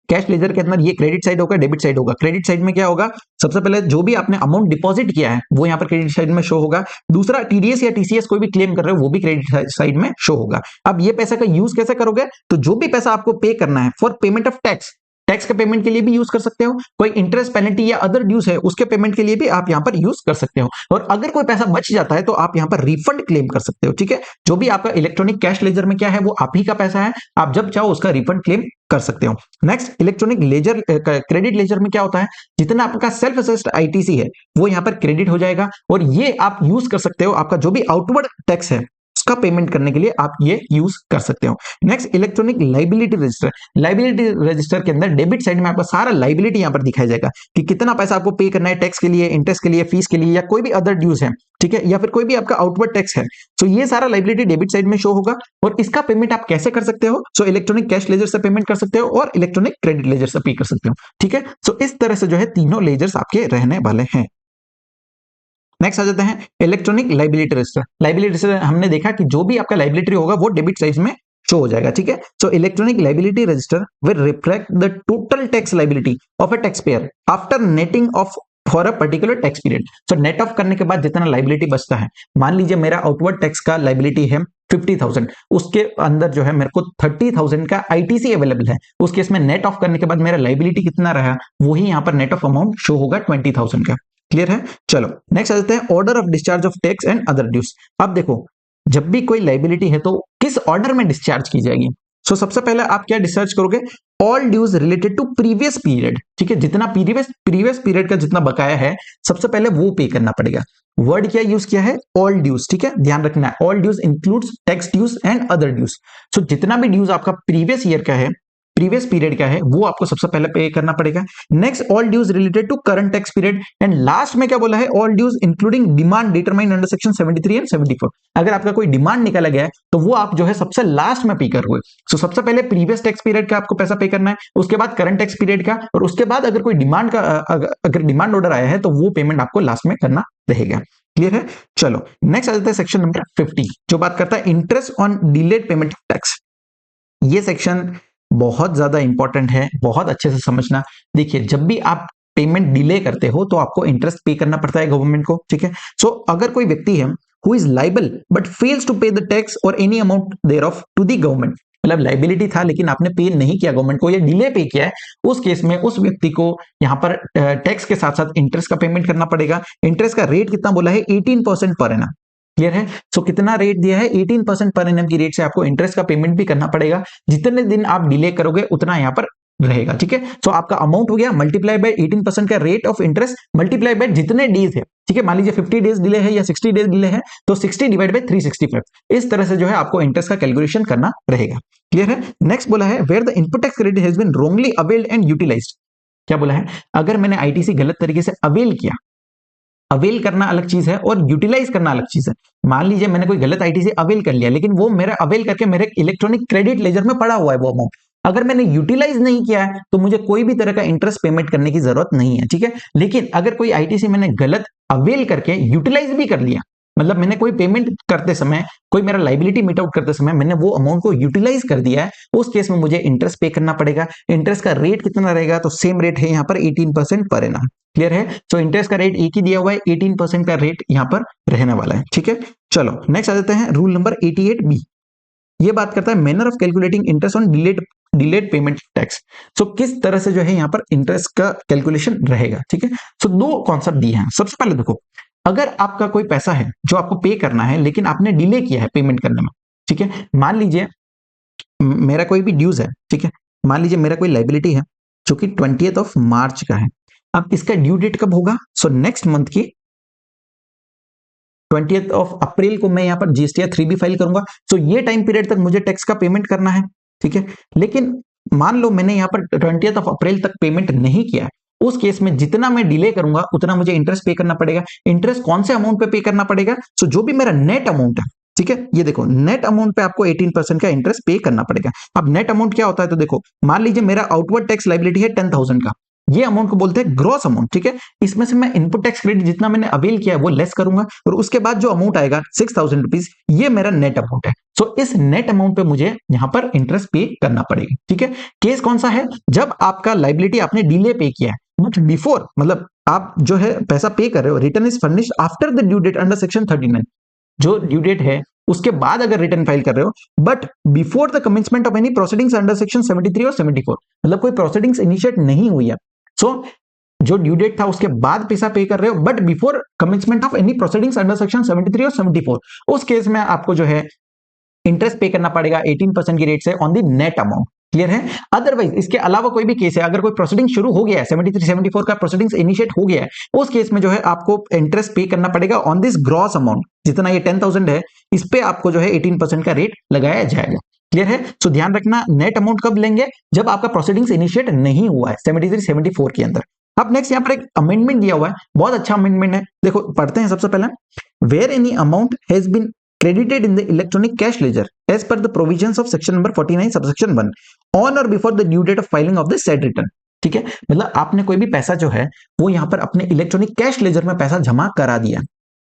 कैश लेजर के अंदर ये क्रेडिट साइड होगा, डेबिट साइड होगा। क्रेडिट साइड में क्या होगा, सबसे पहले जो भी आपने अमाउंट डिपॉजिट किया है वो यहाँ पर क्रेडिट साइड में शो होगा। दूसरा टीडीएस या टीसीएस कोई भी क्लेम कर रहे हो वो भी क्रेडिट साइड में शो होगा। अब ये पैसा का यूज कैसे करोगे, तो जो भी पैसा आपको पे करना है for payment of tax, tax के पेमेंट के लिए भी यूज कर सकते हो, कोई इंटरेस्ट पेनल्टी या अदर ड्यूज है उसके पेमेंट के लिए भी आप यहां पर यूज कर सकते हो, और अगर कोई पैसा बच जाता है तो आप यहां पर रिफंड क्लेम कर सकते हो। ठीक है? जो भी आपका इलेक्ट्रॉनिक कैश लेजर में क्या है वो आप ही का पैसा है, आप जब चाहो उसका रिफंड क्लेम कर सकते हो। Next, electronic ledger credit ledger में क्या होता है, जितना आपका सेल्फ असेस्ड आईटीसी है वो यहां पर क्रेडिट हो जाएगा, और ये आप यूज कर सकते हो, आपका जो भी आउटवर्ड टैक्स है उसका पेमेंट करने के लिए आप ये यूज कर सकते हो। Next, electronic liability register. Liability register के अंदर डेबिट साइड में आपका सारा लाइबिलिटी यहां पर दिखाया जाएगा कि कितना पैसा आपको पे करना है टैक्स के लिए, इंटरेस्ट के लिए, फीस के लिए, या कोई भी अदर ड्यूज है, ठीक है, या फिर कोई भी आपका आउटवर्ड टैक्स है। सो ये सारा लाइबिलिटी डेबिट साइड में शो होगा, और इसका पेमेंट आप कैसे कर सकते हो, सो इलेक्ट्रॉनिक कैश लेजर से पेमेंट कर सकते हो और इलेक्ट्रॉनिक क्रेडिट लेजर से पे कर सकते हो। ठीक है? सो इस तरह से जो है तीनों लेजर्स आपके रहने वाले हैं। नेक्स्ट आ जाते हैं electronic liability register. Liability register हमने देखा कि जो भी आपका लाइबिलिटी होगा वो डेबिट साइड में शो हो जाएगा। ठीक है? So electronic liability register will reflect the total tax liability of a tax payer after netting of for a particular tax period. So net of करने के बाद जितना लाइबिलिटी बचता है, मान लीजिए मेरा आउटवर्ड टैक्स का लाइबिलिटी है 50,000, उसके अंदर जो है मेरे को 30,000 का आईटीसी अवेलेबल है, उस केस में नेट ऑफ करने के बाद मेरा लाइबिलिटी कितना रहा वही यहां पर नेट ऑफ अमाउंट शो होगा 20,000 का। क्लियर है? चलो नेक्स्ट आ जाते हैं order of discharge of tax and other dues. अब देखो जब भी कोई लाइबिलिटी है तो किस ऑर्डर में डिस्चार्ज की जाएगी। सो सबसे पहले आप क्या डिस्चार्ज करोगे, all dues related to previous period. ठीक है? जितना प्रीवियस पीरियड का जितना बकाया है सबसे पहले वो पे करना पड़ेगा। वर्ड क्या यूज किया है, ऑल ड्यूज। ठीक है? ध्यान रखना है, all dues includes tax dues and other dues. So जितना भी ड्यूज आपका प्रीवियस ईयर का है, प्रीवियस पीरियड का है, वो आपको सबसे पहले पे करना पड़ेगा। Next, all dues related to current tax period, and last में क्या बोला है, all dues including demand determined under section 73 and 74। अगर आपका कोई डिमांड निकाला गया है तो वो आप जो है सबसे लास्ट में पे करोगे। सो सबसे पहले प्रीवियस टैक्स पीरियड का आपको पैसा पे करना है, उसके बाद करंट टैक्स पीरियड का, और उसके बाद अगर कोई डिमांड का अगर डिमांड ऑर्डर आया है तो वो पेमेंट आपको लास्ट में करना रहेगा। क्लियर है? चलो नेक्स्ट आ जाता है सेक्शन नंबर 50, जो बात करता है interest on delayed payment tax. ये सेक्शन बहुत ज्यादा इंपॉर्टेंट है, बहुत अच्छे से समझना। देखिए, जब भी आप पेमेंट डिले करते हो तो आपको इंटरेस्ट पे करना पड़ता है गवर्नमेंट को, ठीक है। सो अगर कोई व्यक्ति है who is liable but fails to pay the tax और any amount thereof to the government, मतलब लाइबिलिटी था लेकिन आपने पे नहीं किया गवर्नमेंट को या डिले पे किया है, उस केस में उस व्यक्ति को यहाँ पर टैक्स के साथ साथ इंटरेस्ट का पेमेंट करना पड़ेगा। इंटरेस्ट का रेट कितना बोला है? 18% पर एनम। क्लियर है? सो कितना रेट दिया है? 18% पर एनम की रेट से आपको इंटरेस्ट का पेमेंट भी करना पड़ेगा। जितने दिन आप डिले करोगे उतना यहाँ पर रहेगा, ठीक है। सो आपका अमाउंट हो गया मल्टीप्लाई बाय 18% का rate of interest multiply by जितने डेज है, ठीक है। मान लीजिए 50 डेज डिले है या 60 डेज डिले है तो 60 डिवाइड बाय 365, इस तरह से जो है आपको इंटरेस्ट का कैलकुलेशन करना रहेगा। क्लियर है? नेक्स्ट बोला है where the input tax credit has been wrongly availed and utilised. क्या बोला है? अगर मैंने आईटीसी गलत तरीके से अवेल किया, अवेल करना अलग चीज है और यूटिलाइज करना अलग चीज है। मान लीजिए मैंने कोई गलत आईटीसी अवेल कर लिया लेकिन वो मेरा अवेल करके मेरे इलेक्ट्रॉनिक क्रेडिट लेजर में पड़ा हुआ है वो अमाउंट, अगर मैंने यूटिलाइज नहीं किया है तो मुझे कोई भी तरह का इंटरेस्ट पेमेंट करने की जरूरत नहीं है, ठीक है। लेकिन अगर कोई आईटीसी मैंने गलत अवेल करके यूटिलाइज भी कर लिया, मतलब मैंने कोई पेमेंट करते समय, कोई मेरा लाइबिलिटी मीट आउट करते समय मैंने वो अमाउंट को यूटिलाइज कर दिया है, उस केस में मुझे इंटरेस्ट पे करना पड़ेगा। इंटरेस्ट का रेट कितना रहेगा? तो सेम रेट है यहाँ पर 18% पर एनम। क्लियर है? सो इंटरेस्ट का रेट एक ही दिया हुआ है, 18% का रेट यहाँ पर रहने वाला है, ठीक है। चलो नेक्स्ट आ जाते हैं रूल नंबर 88B। ये बात करता है manner of calculating interest on delayed payment tax. So किस तरह से जो है यहाँ पर इंटरेस्ट का कैलकुलेशन रहेगा, ठीक है। सो दो कॉन्सेप्ट दिए हैं। सबसे पहले देखो, अगर आपका कोई पैसा है जो आपको पे करना है लेकिन आपने डिले किया है पेमेंट करने में, ठीक है। मान लीजिए मेरा कोई भी ड्यूज है, ठीक है। मान लीजिए मेरा कोई लाइबिलिटी है जो कि 20 मार्च का है। अब इसका ड्यू डेट कब होगा? सो नेक्स्ट मंथ की 20 अप्रैल को मैं यहाँ पर जीएसटीआर 3B फाइल करूंगा। सो ये टाइम पीरियड तक मुझे टैक्स का पेमेंट करना है, ठीक है। लेकिन मान लो मैंने यहाँ पर 20 अप्रैल तक पेमेंट नहीं किया है, उस केस में जितना मैं डिले करूंगा उतना मुझे इंटरेस्ट पे करना पड़ेगा। इंटरेस्ट कौन से अमाउंट पे करना पड़ेगा? सो जो भी मेरा नेट अमाउंट है, ठीक है। ये देखो नेट अमाउंट पे आपको 18% का इंटरेस्ट पे करना पड़ेगा। अब नेट अमाउंट क्या होता है? तो देखो मान लीजिए मेरा आउटवर्ड टैक्स लाइबिलिटी है 10,000 का, ये अमाउंट को बोलते हैं ग्रॉस अमाउंट, ठीक है। इसमें से मैं इनपुट टैक्स क्रेडिट जितना मैंने अवेल किया है वो लेस करूंगा और उसके बाद जो अमाउंट आएगा 6,000 रुपीज, ये मेरा नेट अमाउंट है। सो इस नेट अमाउंट पे मुझे यहां पर इंटरेस्ट पे करना पड़ेगा, ठीक है। केस कौन सा है? जब आपका लाइबिलिटी आपने डिले पे किया है बट बिफोर, मतलब आप जो है पैसा पे कर रहे हो, return is furnished after the due date under section 39, जो ड्यू डेट है उसके बाद अगर रिटर्न फाइल कर रहे हो but before the commencement of any proceedings under section 73 और 74, मतलब कोई प्रोसीडिंग्स इनिशिएट नहीं हुई है। सो जो ड्यू डेट था उसके बाद पैसा पे कर रहे हो but before commencement of any proceedings under section 73 और 74, उस केस में आपको जो है इंटरेस्ट पे करना पड़ेगा 18% की रेट से on the net amount. Clear है? अदरवाइज इसके अलावा कोई भी केस है, अगर कोई प्रोसीडिंग शुरू हो गया है, 73 74 का प्रोसीडिंग्स इनिशिएट हो गया है, उस केस में जो है आपको इंटरेस्ट पे करना पड़ेगा ऑन दिस ग्रॉस अमाउंट। जितना ये 10,000 है इस पे आपको जो है 18% का रेट लगाया जाएगा। क्लियर है? सो ध्यान रखना, नेट अमाउंट कब लेंगे? जब आपका प्रोसीडिंग्स इनिशिएट नहीं हुआ है 73 74 के अंदर। अब नेक्स्ट यहाँ पर एक अमेंडमेंट दिया हुआ है, बहुत अच्छा अमेंडमेंट है, देखो पढ़ते हैं। सबसे पहले, where any amount has been credited in the electronic cash ledger as per the provisions of section number 49 subsection 1 on or before the due date of filing of the said return, ठीक है। मतलब आपने कोई भी पैसा जो है वो यहाँ पर अपने इलेक्ट्रॉनिक कैश लेजर में पैसा जमा करा दिया,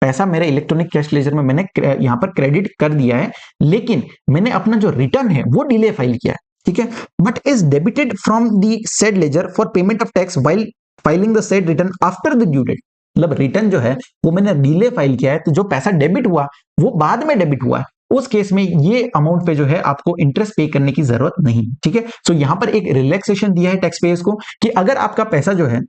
पैसा मेरे इलेक्ट्रॉनिक कैश लेजर में मैंने यहाँ पर क्रेडिट कर दिया है, लेकिन मैंने अपना जो रिटर्न है वो डिले फाइल किया है, ठीक है। But is debited from the said ledger for payment of tax while filing the said return after the due date, मतलब रिटर्न जो है वो मैंने डिले फाइल किया है तो जो पैसा डेबिट हुआ वो बाद में डेबिट हुआ है, उस केस में ये अमाउंट पे जो है आपको इंटरेस्ट पे करने की जरूरत नहीं, ठीक है। सो यहां पर एक रिलैक्सेशन दिया है टैक्स पेयर्स को कि अगर आपका पैसा जो है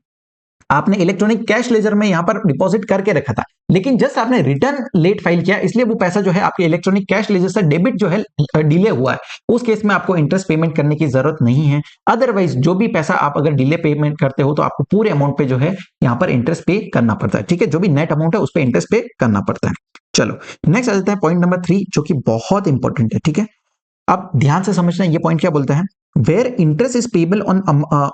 आपने इलेक्ट्रॉनिक कैश लेजर में यहां पर डिपॉजिट करके रखा था, लेकिन जस्ट आपने रिटर्न लेट फाइल किया इसलिए वो पैसा जो है आपके इलेक्ट्रॉनिक कैश लेजर से डेबिट जो है डिले हुआ है, उस केस में आपको इंटरेस्ट पेमेंट करने की जरूरत नहीं है। अदरवाइज जो भी पैसा आप अगर डिले पेमेंट करते हो तो आपको पूरे अमाउंट पे जो है यहाँ पर इंटरेस्ट पे करना पड़ता है, ठीक है। जो भी नेट अमाउंट है उस पर इंटरेस्ट पे करना पड़ता है। चलो नेक्स्ट आ जाता है पॉइंट नंबर 3 जो कि बहुत इंपॉर्टेंट है, ठीक है। अब ध्यान से समझना ये पॉइंट क्या बोलता है, where interest is payable on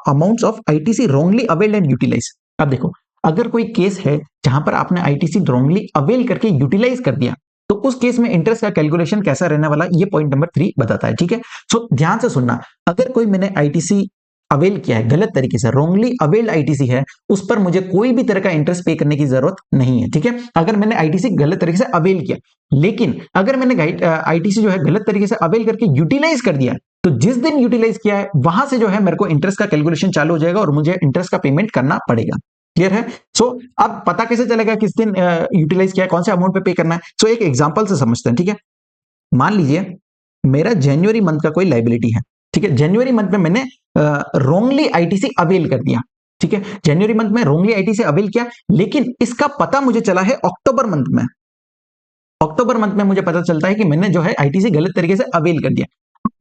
amounts of ITC wrongly availed and utilize. अब देखो, अगर कोई केस है जहां पर आपने आईटीसी रॉन्गली अवेल करके यूटिलाइज कर दिया तो उस केस में इंटरेस्ट का कैलकुलेशन कैसा रहने वाला, ये पॉइंट नंबर 3 बताता है, ठीक है। सो ध्यान से सुनना, अगर कोई मैंने आईटीसी अवेल किया है गलत तरीके से, रॉन्गली अवेल्ड आईटीसी है, उस पर मुझे कोई भी तरह का इंटरेस्ट पे करने की जरूरत नहीं है, ठीक है। अगर मैंने आईटीसी गलत तरीके से अवेल किया, लेकिन अगर मैंने आईटीसी जो है गलत तरीके से अवेल करके यूटिलाइज कर दिया तो जिस दिन यूटिलाइज किया है वहां से जो है मेरे को इंटरेस्ट का कैलकुलेशन चालू हो जाएगा और मुझे इंटरेस्ट का पेमेंट करना पड़ेगा। क्लियर है? सो अब पता कैसे चलेगा किस दिन यूटिलाइज किया है, कौन से अमाउंट पे पे करना है? सो एक एग्जांपल से समझते हैं, ठीक है। मान लीजिए मेरा जनवरी मंथ का कोई लाइबिलिटी है, ठीक है। जनवरी मंथ में मैंने रोंगली आईटीसी अवेल कर दिया, ठीक है। जनवरी मंथ में रोंगली आईटीसी अवेल किया, लेकिन इसका पता मुझे चला है अक्टूबर मंथ में। अक्टूबर मंथ में मुझे पता चलता है कि मैंने जो है आईटीसी गलत तरीके से अवेल कर दिया।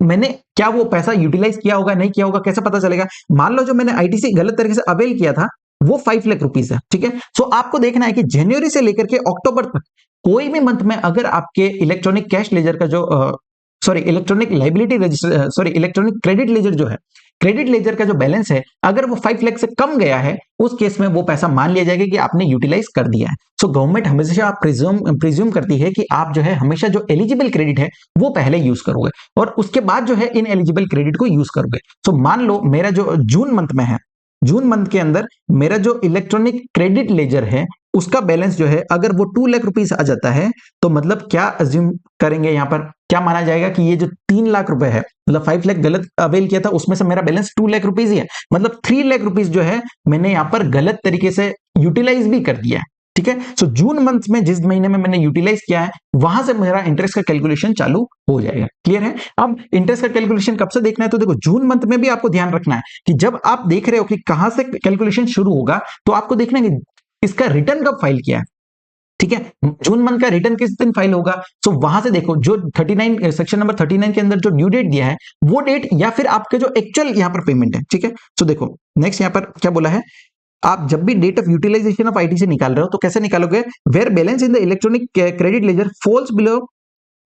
मैंने क्या वो पैसा यूटिलाइज किया होगा, नहीं किया होगा, कैसे पता चलेगा? मान लो जो मैंने आईटीसी गलत तरीके से अवेल किया था वो 5 लाख रुपीस है, ठीक है। सो आपको देखना है कि जनवरी से लेकर के अक्टूबर तक कोई भी मंथ में अगर आपके इलेक्ट्रॉनिक कैश लेजर का जो electronic liability register electronic credit laser जो है, क्रेडिट लेजर का जो बैलेंस है, अगर वो 5 लाख से कम गया है, उस केस में वो पैसा मान लिया जाएगा कि आपने यूटिलाइज कर दिया है। सो गवर्नमेंट हमेशा आप प्रिज्यूम करती है कि आप जो है हमेशा जो एलिजिबल क्रेडिट है वो पहले यूज करोगे और उसके बाद जो है इन एलिजिबल क्रेडिट को यूज करोगे। सो मान लो मेरा जो जून मंथ में है, जून मंथ के अंदर मेरा जो इलेक्ट्रॉनिक क्रेडिट लेजर है उसका बैलेंस जो है अगर वो 2 लाख रुपीस आ जाता है, तो मतलब क्या अज्यूम करेंगे यहाँ पर, क्या माना जाएगा कि ये जो 3 लाख रुपए है, मतलब 5 लाख गलत अवेल किया था, उसमें से मेरा बैलेंस 2 लाख रुपीस ही है, मतलब 3 लाख रुपीस जो है मैंने यहाँ पर गलत तरीके से यूटिलाइज भी कर दिया है, ठीक है। सो जून मंथ में जिस महीने में मैंने यूटिलाइज किया है वहां से मेरा इंटरेस्ट का कैलकुलेशन चालू हो जाएगा। क्लियर है? अब इंटरेस्ट का कैलकुलेशन कब से देखना है, तो देखो जून मंथ में भी आपको ध्यान रखना है कि जब आप देख रहे हो कि कहां से कैलकुलेशन शुरू होगा, तो आपको देखना है कि इसका रिटर्न कब फाइल किया है, ठीक है। जून मंथ का रिटर्न किस दिन फाइल होगा, सो वहां से देखो जो 39 सेक्शन नंबर 39 के अंदर जो ड्यू डेट दिया है वो डेट या फिर आपके जो एक्चुअल यहाँ पर पेमेंट है, ठीक है। सो देखो नेक्स्ट यहाँ पर क्या बोला है, आप जब भी date of utilisation of ITC निकाल रहे हो तो कैसे निकालोगे, where balance in the electronic credit ledger falls below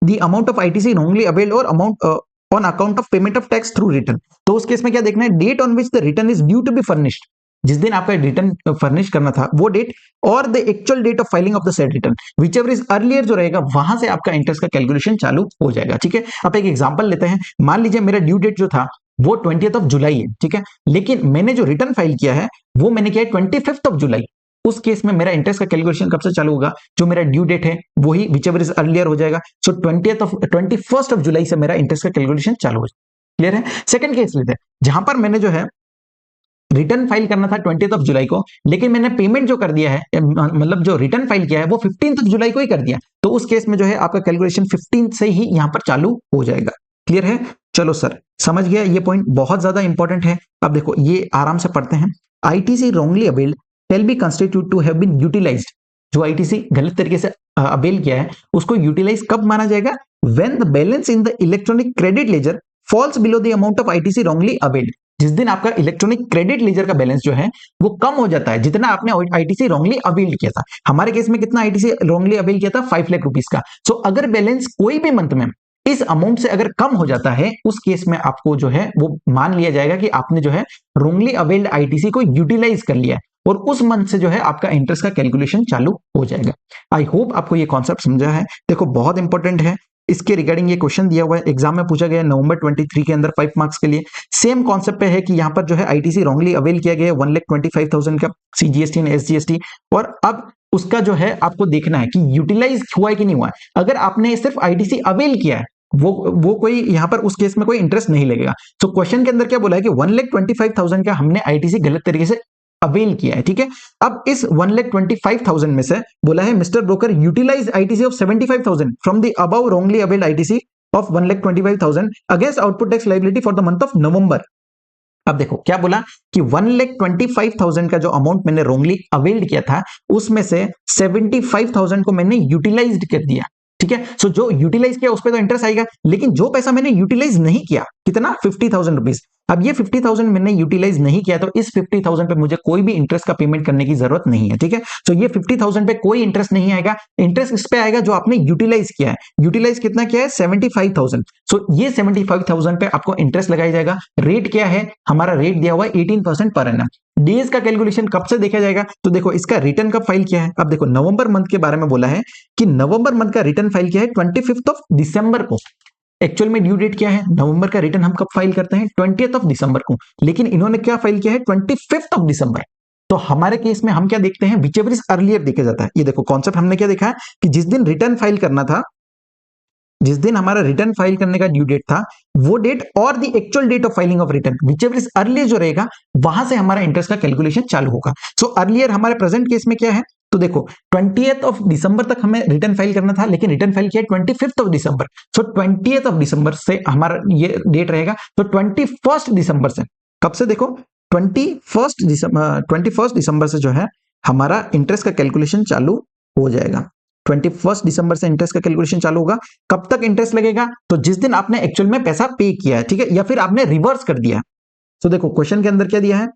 the amount of ITC normally availed और amount on account of payment of tax through return. तो उस केस में क्या देखना है, date on which the return is due to be furnished, जिस दिन आपका रिटर्न फर्निश करना था वो डेट और the actual date of filing of the said return, whichever is earlier जो रहेगा वहां से आपका इंटरेस्ट का कैलकुलेशन चालू हो जाएगा, ठीक है। अब एक एग्जांपल लेते हैं, मान लीजिए मेरा ड्यू डेट जो था वो 20th ऑफ जुलाई है, ठीक है, लेकिन मैंने जो रिटर्न फाइल किया है वो मैंने किया है 25th ऑफ जुलाई। उस केस में मेरा इंटरेस्ट का कैलकुलेशन कब से चालू होगा, जो मेरा ड्यू डेट है वही विच एवर इज अर्लियर हो जाएगा। सो 21st ऑफ जुलाई से मेरा इंटरेस्ट का कैलकुलेशन चालू हो जाएगा। क्लियर है? सेकंड केस लेते हैं जहां पर मैंने जो है रिटर्न फाइल करना था 20th ऑफ जुलाई को, लेकिन मैंने पेमेंट जो कर दिया है, मतलब जो रिटर्न फाइल किया है वो 15th ऑफ जुलाई को ही कर दिया, तो उस केस में जो है आपका कैलकुलेशन 15th से ही यहां पर चालू हो जाएगा। क्लियर है? चलो सर समझ गया, ये पॉइंट बहुत ज्यादा इंपॉर्टेंट है। अब देखो ये आराम से पढ़ते हैं, ITC wrongly availed shall be constituted to have been utilized, जो आईटीसी गलत तरीके से अवेल किया है उसको यूटिलाइज कब माना जाएगा, when the balance in the electronic credit ledger falls below the amount of ITC wrongly availed, जिस दिन आपका इलेक्ट्रॉनिक क्रेडिट लेजर का बैलेंस जो है वो कम हो जाता है जितना आपने आईटीसी रॉन्गली अवेल किया था। हमारे केस में कितना आईटीसी रॉन्गली अवेल किया था, 5 लाख रुपीस का। सो अगर बैलेंस कोई भी मंथ में इस अमाउंट से अगर कम हो जाता है, उस केस में आपको जो है वो मान लिया जाएगा कि आपने जो है रॉन्गली अवेल्ड आईटीसी को यूटिलाइज कर लिया है और उस मंथ से जो है आपका इंटरेस्ट का कैलकुलेशन चालू हो जाएगा। आई होप आपको ये कॉन्सेप्ट समझा है। देखो बहुत इंपॉर्टेंट है, इसके रिगार्डिंग ये क्वेश्चन दिया हुआ है, एग्जाम में पूछा गया है नवंबर 23 के अंदर 5 मार्क्स के लिए। सेम कॉन्सेप्ट पे है कि यहाँ पर जो है आईटीसी रॉन्गली अवेल किया गया है 1,25,000 का सीजीएसटी एंड एसजीएसटी, और अब उसका जो है आपको देखना है कि यूटिलाइज हुआ है कि नहीं हुआ है। अगर आपने सिर्फ आईटीसी अवेल किया है वो कोई यहाँ पर उस केस में कोई इंटरेस्ट नहीं लगेगा। तो क्वेश्चन के अंदर क्या बोला है कि 1,25,000 का हमने आईटीसी गलत तरीके से अवेल किया है, ठीक है। अब इस 1,25,000 में से बोला है mister broker utilize ITC of 75,000 from the above wrongly availed ITC of 1,25,000 against output tax liability for the month of November. अब देखो क्या बोला कि 1,25,000 का जो अमाउंट मैंने रॉन्गली अवेल्ड किया था उसमें से 75,000 को मैंने यूटिलाइज्ड कर दिया, ठीक है। सो जो यूटिलाइज किया उस पर तो इंटरेस्ट आएगा, लेकिन जो पैसा मैंने यूटिलाइज नहीं किया, कितना, 50,000 रुपीज, अब ये 50,000 मैंने यूटिलाइज नहीं किया तो इस 50,000 पे मुझे कोई भी इंटरेस्ट का पेमेंट करने की जरूरत नहीं है, ठीक है। सो ये 50,000 पे कोई इंटरेस्ट नहीं आएगा, इंटरेस्ट इस पे आएगा जो आपने यूटिलाइज किया है। यूटिलाइज कितना किया है, 75,000। सो ये 75,000 पे आपको इंटरेस्ट लगाया जाएगा। रेट क्या है, हमारा रेट दिया हुआ है 18% पर एनम। डेज का कैलकुलेशन कब से देखा जाएगा, तो देखो इसका रिटर्न कब फाइल किया है। अब देखो नवंबर मंथ के बारे में बोला है कि नवंबर मंथ का रिटर्न फाइल किया है 25th ऑफ दिसंबर को। एक्चुअल में ड्यू डेट क्या है, नवंबर का रिटर्न हम कब फाइल करते हैं, 20th ऑफ दिसंबर को, लेकिन इन्होंने क्या फाइल किया है, 25th ऑफ दिसंबर। तो हमारे केस में हम क्या देखते हैं, विच एवर इज अर्लियर देखा जाता है। ये देखो कॉन्सेप्ट हमने क्या देखा है कि जिस दिन रिटर्न फाइल करना था जिस दिन हमारा रिटर्न फाइल करने का ड्यू डेट था वो डेट और the actual date of filing of return whichever is earlier जो रहेगा वहां से हमारा इंटरेस्ट का कैलकुलेशन चालू होगा। सो अर्लियर हमारे प्रेजेंट केस में क्या है, तो देखो 20th ऑफ दिसंबर तक हमें रिटर्न फाइल करना था, लेकिन रिटर्न फाइल किया 25th of December. So 20th of December से हमारा ये डेट रहेगा। तो 21st दिसंबर से, कब से देखो 21st दिसंबर से जो है हमारा इंटरेस्ट का कैलकुलेशन चालू हो जाएगा। 21st दिसंबर से इंटरेस्ट का कैलकुलेशन चालू होगा। कब तक इंटरेस्ट लगेगा, तो जिस दिन आपने एक्चुअल में पैसा पे किया है, ठीक है, या फिर आपने रिवर्स कर दिया है। तो देखो क्वेश्चन के अंदर क्या दिया है,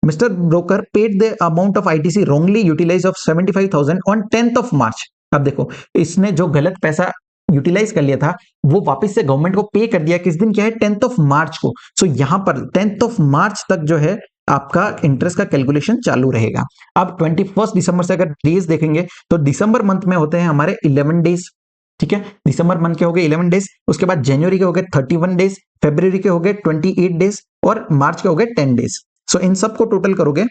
mister broker paid the amount of ITC wrongly utilize of 75,000 on 10th of March. अब देखो इसने जो गलत पैसा यूटिलाइज कर लिया था वो वापस से गवर्नमेंट को पे कर दिया, किस दिन क्या है 10th ऑफ मार्च को। सो यहां पर 10th ऑफ मार्च तक जो है आपका इंटरेस्ट का कैलकुलेशन चालू रहेगा। अब 21st दिसंबर से अगर डेज देखेंगे तो दिसंबर मंथ में होते हैं हमारे 11 डेज, ठीक है, दिसंबर मंथ के हो गए 11 डेज, उसके बाद जनवरी के हो गए 31 डेज, फरवरी के हो गए 28 डेज और मार्च के हो गए 10 डेज। सो इन सबको टोटल करोगे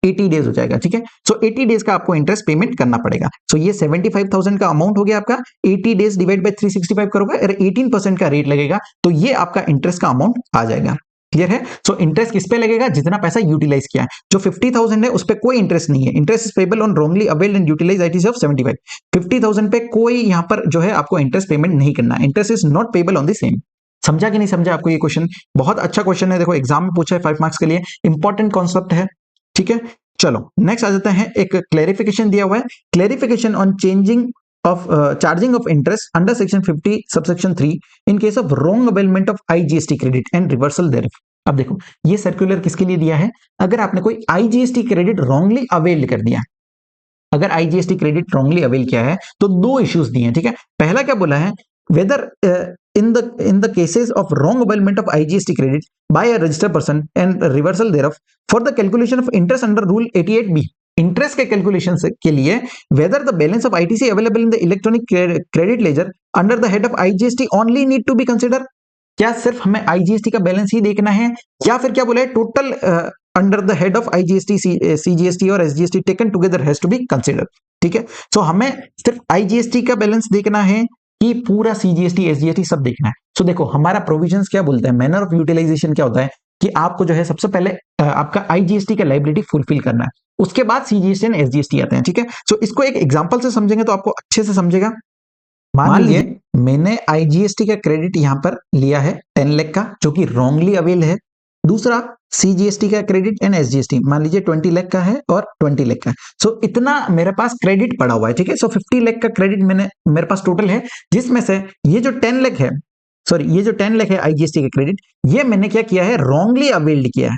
80 डेज हो जाएगा, ठीक है। सो 80 डेज का आपको इंटरेस्ट पेमेंट करना पड़ेगा। सो ये 75,000 का अमाउंट हो गया आपका, 80 डेज डिवाइड बाय 365 करोगे और 18% का रेट लगेगा, तो ये आपका इंटरेस्ट का अमाउंट आ जाएगा। क्लियर है। सो इंटरेस्ट किस पे लगेगा, जितना पैसा यूटिलाइज किया है। जो 50,000 है उस पे कोई इंटरेस्ट नहीं है। Interest is payable on wrongly availed and utilize ITC of 75। 50,000 पे कोई यहां पर जो है आपको इंटरेस्ट पेमेंट नहीं करना। Interest is not payable on the same. समझा कि नहीं समझा आपको ये क्वेश्चन? बहुत अच्छा क्वेश्चन है, देखो एग्जाम में पूछा है 5 मार्क्स के लिए, इंपॉर्टेंट कॉन्सेप्ट है, ठीक है। चलो नेक्स्ट आ जाता है, एक क्लेरिफिकेशन दिया हुआ है, clarification on changing of charging of interest under section 50 subsection 3 in case of wrong availment of IGST credit and reversal thereof। अब देखो ये सर्कुलर किसके लिए दिया है, अगर आपने कोई IGST क्रेडिट रॉन्गली अवेल कर दिया, अगर IGST क्रेडिट रॉन्गली अवेल किया है तो दो इश्यूज दिए हैं, ठीक है। पहला क्या बोला है, weather in the cases of wrong availment of IGST credit by a registered person and reversal thereof for the calculation of interest under rule 88B, interest के कैलकुलेशन के लिए whether the balance of ITC available in the electronic credit ledger under the head of IGST only need to be consider. क्या सिर्फ हमें IGST का balance ही देखना है, या फिर क्या बोला है total under the head of IGST CGST और SGST taken together has to be consider, ठीक है। सो हमें सिर्फ आईजीएसटी का बैलेंस देखना है कि पूरा सीजीएसटी एसजीएसटी सब देखना है। सो देखो हमारा प्रोविजंस क्या बोलता है, मैनर ऑफ यूटिलाइजेशन क्या होता है कि आपको जो है सबसे पहले आपका आईजीएसटी का लायबिलिटी फुलफिल करना है, उसके बाद सीजीएसटी एंड एसजीएसटी आते हैं, ठीक है। सो इसको एक एग्जांपल से समझेंगे तो आपको अच्छे से समझेगा। मान लीजिए मैंने आईजीएसटी का क्रेडिट यहां पर लिया है 10 लाख का, जो कि रॉन्गली अवेल है। दूसरा सीजीएसटी का क्रेडिट एंड एसजीएसटी मान लीजिए 20 लाख का है और 20 लाख का है। सो इतना मेरे पास क्रेडिट पड़ा हुआ है, ठीक है। सो 50 लाख का क्रेडिट मेरे पास टोटल है, जिसमें से ये जो 10 लाख है, सॉरी ये जो 10 लाख है आईजीएसटी का क्रेडिट, ये मैंने क्या किया है, रॉन्गली अवेल्ड किया है,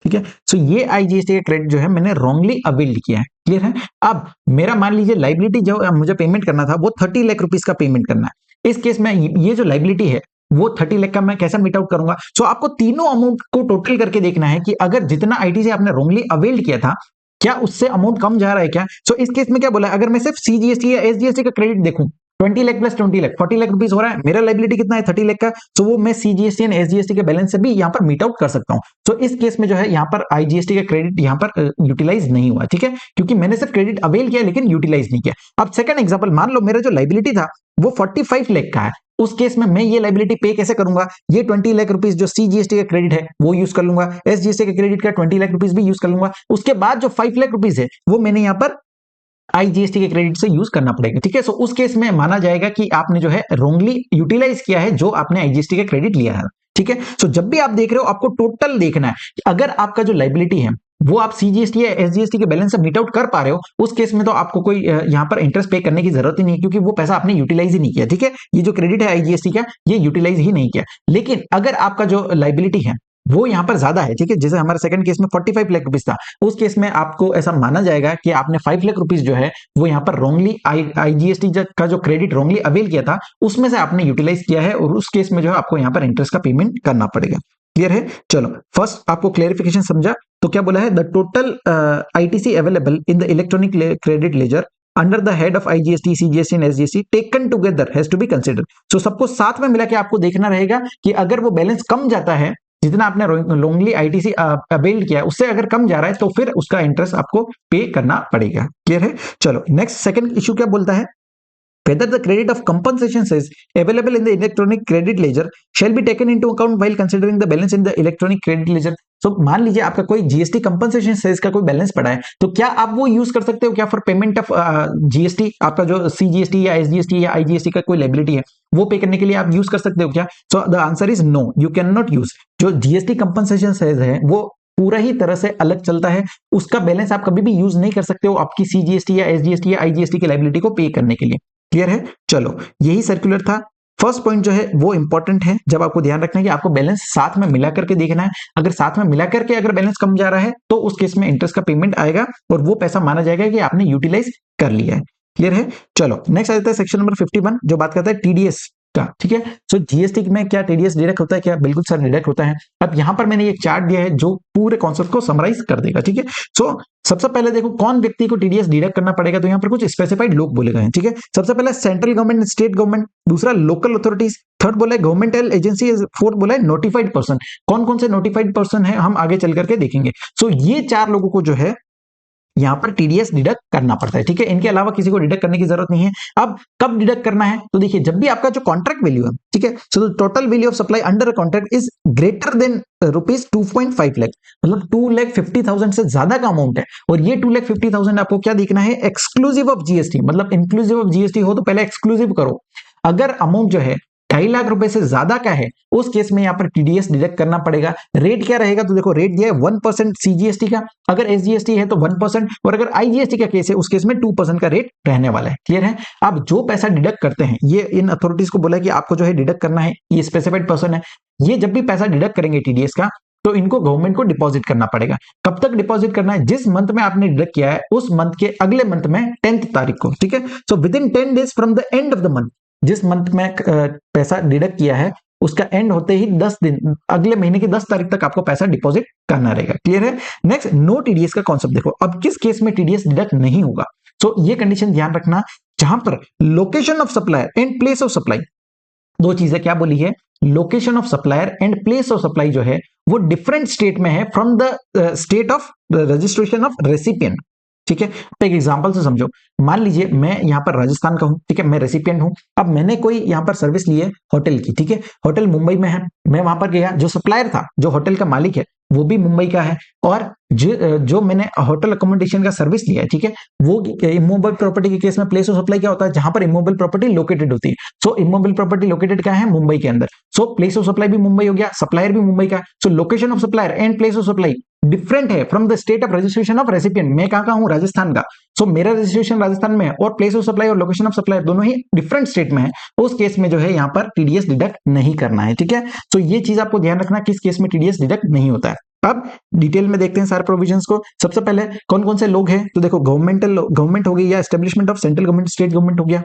ठीक है। सो ये आईजीएसटी का क्रेडिट जो है मैंने रॉन्गली अवेल्ड किया है, क्लियर है। अब मेरा मान लीजिए लाइबिलिटी जो मुझे पेमेंट करना था वो 30 लाख रुपीस का पेमेंट करना है। इस केस में ये जो लाइबिलिटी है वो 30 लाख का मैं कैसे मीट आउट करूंगा। सो आपको तीनों अमाउंट को टोटल करके देखना है कि अगर जितना आईटीसी आपने रॉन्गली अवेल्ड किया था क्या उससे अमाउंट कम जा रहा है क्या। सो इस केस में क्या बोला है, अगर मैं सिर्फ सीजीएसटी या एसजीएसटी का क्रेडिट देखूं 20 लाख प्लस 20 लाख 40 लाख रुपीस हो रहा है, मेरा लाइबिलिटी कितना है 30 लाख का, तो वो मैं सीजीएसटी एंड एसजीएसटी के बैलेंस से भी यहां पर मीट आउट कर सकता हूं। तो इस केस में जो है यहां पर आईजीएसटी का क्रेडिट यहां पर यूटिलाइज नहीं हुआ, ठीक है, क्योंकि मैंने सिर्फ क्रेडिट अवेल किया लेकिन यूटिलाइज नहीं किया। अब सेकंड एग्जांपल, मान लो मेरा जो लाइबिलिटी था वो 45 लाख का है, उस केस में मैं ये लाइबिलिटी पे कैसे करूंगा, ये 20 लाख रुपीस जो सीजीएसटी का क्रेडिट है वो यूज कर लूंगा, एसजीएसटी के क्रेडिट का 20 लाख रुपीस भी यूज कर लूंगा, उसके बाद जो 5 लाख रुपीस है वो मैंने यहाँ पर आईजीएसटी के क्रेडिट से यूज करना पड़ेगा, ठीक है। सो उस केस में माना जाएगा कि आपने जो है रॉन्गली यूटिलाइज किया है जो आपने आईजीएसटी का क्रेडिट लिया है, ठीक है। सो जब भी आप देख रहे हो आपको टोटल देखना है कि अगर आपका जो लाइबिलिटी है वो आप सीजीएसटी या एसजीएसटी के बैलेंस से मीट आउट कर पा रहे हो, उस केस में तो आपको कोई यहाँ पर इंटरेस्ट पे करने की जरूरत ही नहीं है, क्योंकि वो पैसा आपने यूटिलाइज ही नहीं किया, ठीक है। ये जो क्रेडिट है आईजीएसटी का ये यूटिलाइज ही नहीं किया। लेकिन अगर आपका जो लाइबिलिटी है वो यहाँ पर ज्यादा है, ठीक है, जैसे हमारे सेकंड केस में 45 लाख रुपीस था, उस केस में आपको ऐसा माना जाएगा कि आपने 5 लाख रुपीस जो है वो यहाँ पर रॉन्गली आईजीएसटी का जो क्रेडिट रॉन्गली अवेल किया था उसमें से आपने यूटिलाइज किया है, और उस केस में जो है आपको यहाँ पर इंटरेस्ट का पेमेंट करना पड़ेगा। क्लियर है। चलो फर्स्ट आपको क्लेरिफिकेशन समझा, तो क्या बोला है, the total ITC available in the electronic credit ledger under the head of IGST CGST and SGST taken together has to be considered. So सबको साथ में मिला के आपको देखना रहेगा कि अगर वो बैलेंस कम जाता है जितना आपने लॉन्गली आईटीसी अवेल्ड किया है उससे अगर कम जा रहा है तो फिर उसका इंटरेस्ट आपको पे करना पड़ेगा। क्लियर है? चलो नेक्स्ट सेकंड इशू क्या बोलता है, whether the credit of compensation is available in the electronic credit ledger shall be taken into account while considering the balance in the electronic credit ledger। तो मान लीजिए आपका कोई जीएसटी कंपनसेशन सेस का कोई बैलेंस पड़ा है, तो क्या आप वो यूज कर सकते हो क्या फॉर पेमेंट ऑफ जीएसटी? आपका जो सीजीएसटी या एसजीएसटी या आईजीएसटी का कोई लायबिलिटी है वो पे करने के लिए आप यूज कर सकते हो क्या? So the answer is no, you can not use. जो जीएसटी कंपनसेशन सेस है वो पूरा ही तरह से अलग चलता है, उसका बैलेंस आप कभी भी यूज नहीं कर सकते हो आपकी सीजीएसटी या एसजीएसटी या आईजीएसटी की लायबिलिटी को पे करने के लिए। क्लियर है? चलो यही सर्कुलर था। फर्स्ट पॉइंट जो है वो इंपॉर्टेंट है, जब आपको ध्यान रखना है कि आपको बैलेंस साथ में मिला करके देखना है। अगर साथ में मिला करके अगर बैलेंस कम जा रहा है तो उस केस में इंटरेस्ट का पेमेंट आएगा और वो पैसा माना जाएगा कि आपने यूटिलाइज कर लिया है। क्लियर है? चलो नेक्स्ट आ जाता है सेक्शन नंबर 51 जो बात करता है टीडीएस का। ठीक है, सो जीएसटी में क्या टीडीएस डिडक्ट होता है क्या? बिल्कुल सर डिडक्ट होता है। अब यहां पर मैंने एक चार्ट दिया है जो पूरे कॉन्सेप्ट को समराइज कर देगा। ठीक है, सो सबसे पहले देखो कौन व्यक्ति को टीडीएस डिडक्ट करना पड़ेगा, तो यहाँ पर कुछ स्पेसिफाइड लोग बोले गए हैं। ठीक है, सबसे पहले सेंट्रल गवर्नमेंट, स्टेट गवर्नमेंट, दूसरा लोकल अथॉरिटीज, थर्ड बोला है गवर्नमेंटल एजेंसी, फोर्थ बोला है नोटिफाइड पर्सन। कौन कौन से नोटिफाइड पर्सन है हम आगे चल करके देखेंगे। सो ये चार लोगों को जो है यहां पर टीडीएस डिडक्ट करना पड़ता है। ठीक है, इनके अलावा किसी को डिडक्ट करने की जरूरत नहीं है। अब कब डिडक्ट करना है, तो देखिए जब भी आपका जो कॉन्ट्रैक्ट वैल्यू है, ठीक है, so total value of supply under a contract is greater than rupees 2.5 lakh, मतलब 2,50,000 से ज्यादा का अमाउंट है। और ये 2,50,000 आपको क्या देखना है, एक्सक्लूसिव ऑफ जीएसटी, मतलब इंक्लूसिव ऑफ जीएसटी हो तो पहले एक्सक्लूसिव करो। अगर अमाउंट जो है 2.5 लाख रुपए से ज्यादा का है उस केस में यहाँ पर टीडीएस डिडक्ट करना पड़ेगा। रेट क्या रहेगा, तो देखो रेट दिया है 1% सीजीएसटी का, अगर एसजीएसटी है तो 1%, और अगर आईजीएसटी का केस है उस केस में 2% का रेट रहने वाला है। क्लियर है? अब जो पैसा डिडक्ट करते हैं, ये इन अथॉरिटीज को बोला है कि आपको जो है डिडक्ट करना है, ये स्पेसिफाइड पर्सन है, ये जब भी पैसा डिडक्ट करेंगे टीडीएस का तो इनको गवर्नमेंट को डिपॉजिट करना पड़ेगा। कब तक डिपॉजिट करना है, जिस मंथ में आपने डिडक्ट किया है उस मंथ के अगले मंथ में 10th तारीख को। ठीक है, so with in 10 days from the end of the month, जिस मंथ में पैसा डिडक्ट किया है उसका एंड होते ही 10 दिन, अगले महीने की 10 तारीख तक आपको पैसा डिपॉजिट करना रहेगा। क्लियर है? नेक्स्ट नो टीडीएस का कॉन्सेप्ट देखो, अब किस केस में टीडीएस डिडक्ट नहीं होगा। सो ये कंडीशन ध्यान रखना, जहां पर location of supplier and place of supply, दो चीजें क्या बोली है, location of supplier and place of supply जो है वो डिफरेंट स्टेट में है from the state of registration of recipient. ठीक है, अब एक एग्जांपल से समझो, मान लीजिए मैं यहाँ पर राजस्थान का हूँ, ठीक है, मैं रेसिपिएंट हूँ। अब मैंने कोई यहाँ पर सर्विस ली है होटल की, ठीक है, होटल मुंबई में है, मैं वहां पर गया, जो सप्लायर था, जो होटल का मालिक है वो भी मुंबई का है, और जो मैंने होटल अकोमोडेशन का सर्विस लिया है, ठीक है, वो इमूवेबल प्रॉपर्टी के केस में प्लेस ऑफ सप्लाई क्या होता है, जहां पर इमूवेबल प्रॉपर्टी लोकेटेड होती है। सो इमूवेबल प्रॉपर्टी लोकेटेड क्या है, मुंबई के अंदर। सो प्लेस ऑफ सप्लाई भी मुंबई हो गया, सप्लायर भी मुंबई का। So location of supplier and place of supply different है from the state of registration of recipient. मैं कहां का हूं, राजस्थान का। सो मेरा रजिस्ट्रेशन राजस्थान में है और प्लेस ऑफ सप्लाई और लोकेशन ऑफ सप्लाई दोनों ही डिफरेंट स्टेट में है। उस केस में जो है यहाँ पर टीडीएस डिडक्ट नहीं करना है। ठीक है, सो ये चीज आपको ध्यान रखना, किस केस में टीडीएस डिडक्ट नहीं होता है। अब डिटेल में देखते हैं सारे प्रोविजंस को। सबसे पहले कौन कौन से लोग हैं, तो देखो गवर्नमेंट हो गई या establishment of central government, state government हो गया,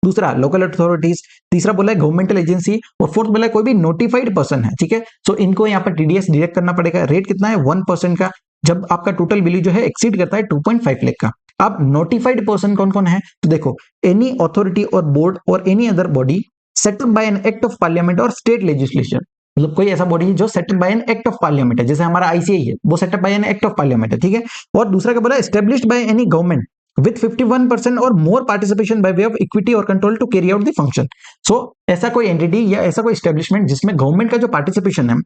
दूसरा लोकल अथॉरिटीज, तीसरा बोला है गवर्नमेंटल एजेंसी, और फोर्थ बोला है कोई भी नोटिफाइड पर्सन है। ठीक है, सो इनको यहाँ पर टीडीएस डिडक्ट करना पड़ेगा। रेट कितना है, 1% का, जब आपका टोटल वैल्यू जो है एक्सीड करता है 2.5 लाख का। अब नोटिफाइड पर्सन कौन कौन है, तो देखो एनी अथॉरिटी और बोर्ड और any other body setup by an act of parliament और स्टेट लेजिस्लेशन, मतलब कोई ऐसा बॉडी है जो setup by an act of parliament है, जैसे हमारा आईसीआई है वो setup by an act of parliament है। ठीक है, और दूसरा क्या बोला, established by any government with 51% और more participation by way of equity और control to carry out the function. So ऐसा कोई एंटिटी या ऐसा कोई एस्टेब्लिशमेंट जिसमें गवर्नमेंट का जो पार्टिसिपेशन है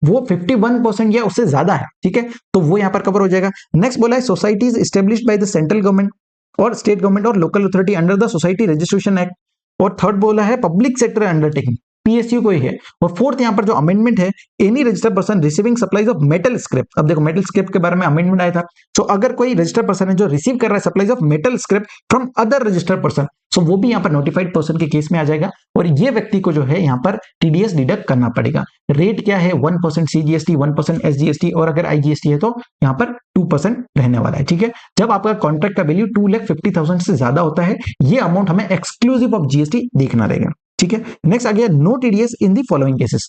वो 51% या उससे ज्यादा है, ठीक है, तो वो यहाँ पर कवर हो जाएगा। नेक्स्ट बोला है societies established by the central government और स्टेट गवर्नमेंट और local authority under the society registration act, और थर्ड बोला है पब्लिक सेक्टर अंडरटेकिंग, पीएसयू कोई है, और फोर्थ यहाँ पर जो अमेंडमेंट है, any registered person receiving supplies of metal scrap. अब देखो मेटल स्क्रैप के बारे में अमेंडमेंट आया था। सो अगर कोई रजिस्टर्ड पर्सन है जो रिसीव कर रहा है supplies of metal scrap from other registered person, so वो भी यहाँ पर नोटिफाइड पर्सन के केस में आ जाएगा, और ये व्यक्ति को जो है यहाँ पर टीडीएस डिडक्ट करना पड़ेगा। रेट क्या है, 1% सीजीएसटी, 1% एसजीएसटी, और अगर आईजीएसटी है तो यहाँ पर 2% रहने वाला है। ठीक है, जब आपका कॉन्ट्रैक्ट का वैल्यू 2,50,000 से ज्यादा होता है, ये अमाउंट हमें एक्सक्लूसिव ऑफ जीएसटी देखना रहेगा। ठीक है, नेक्स्ट आ गया no TDS in the following cases.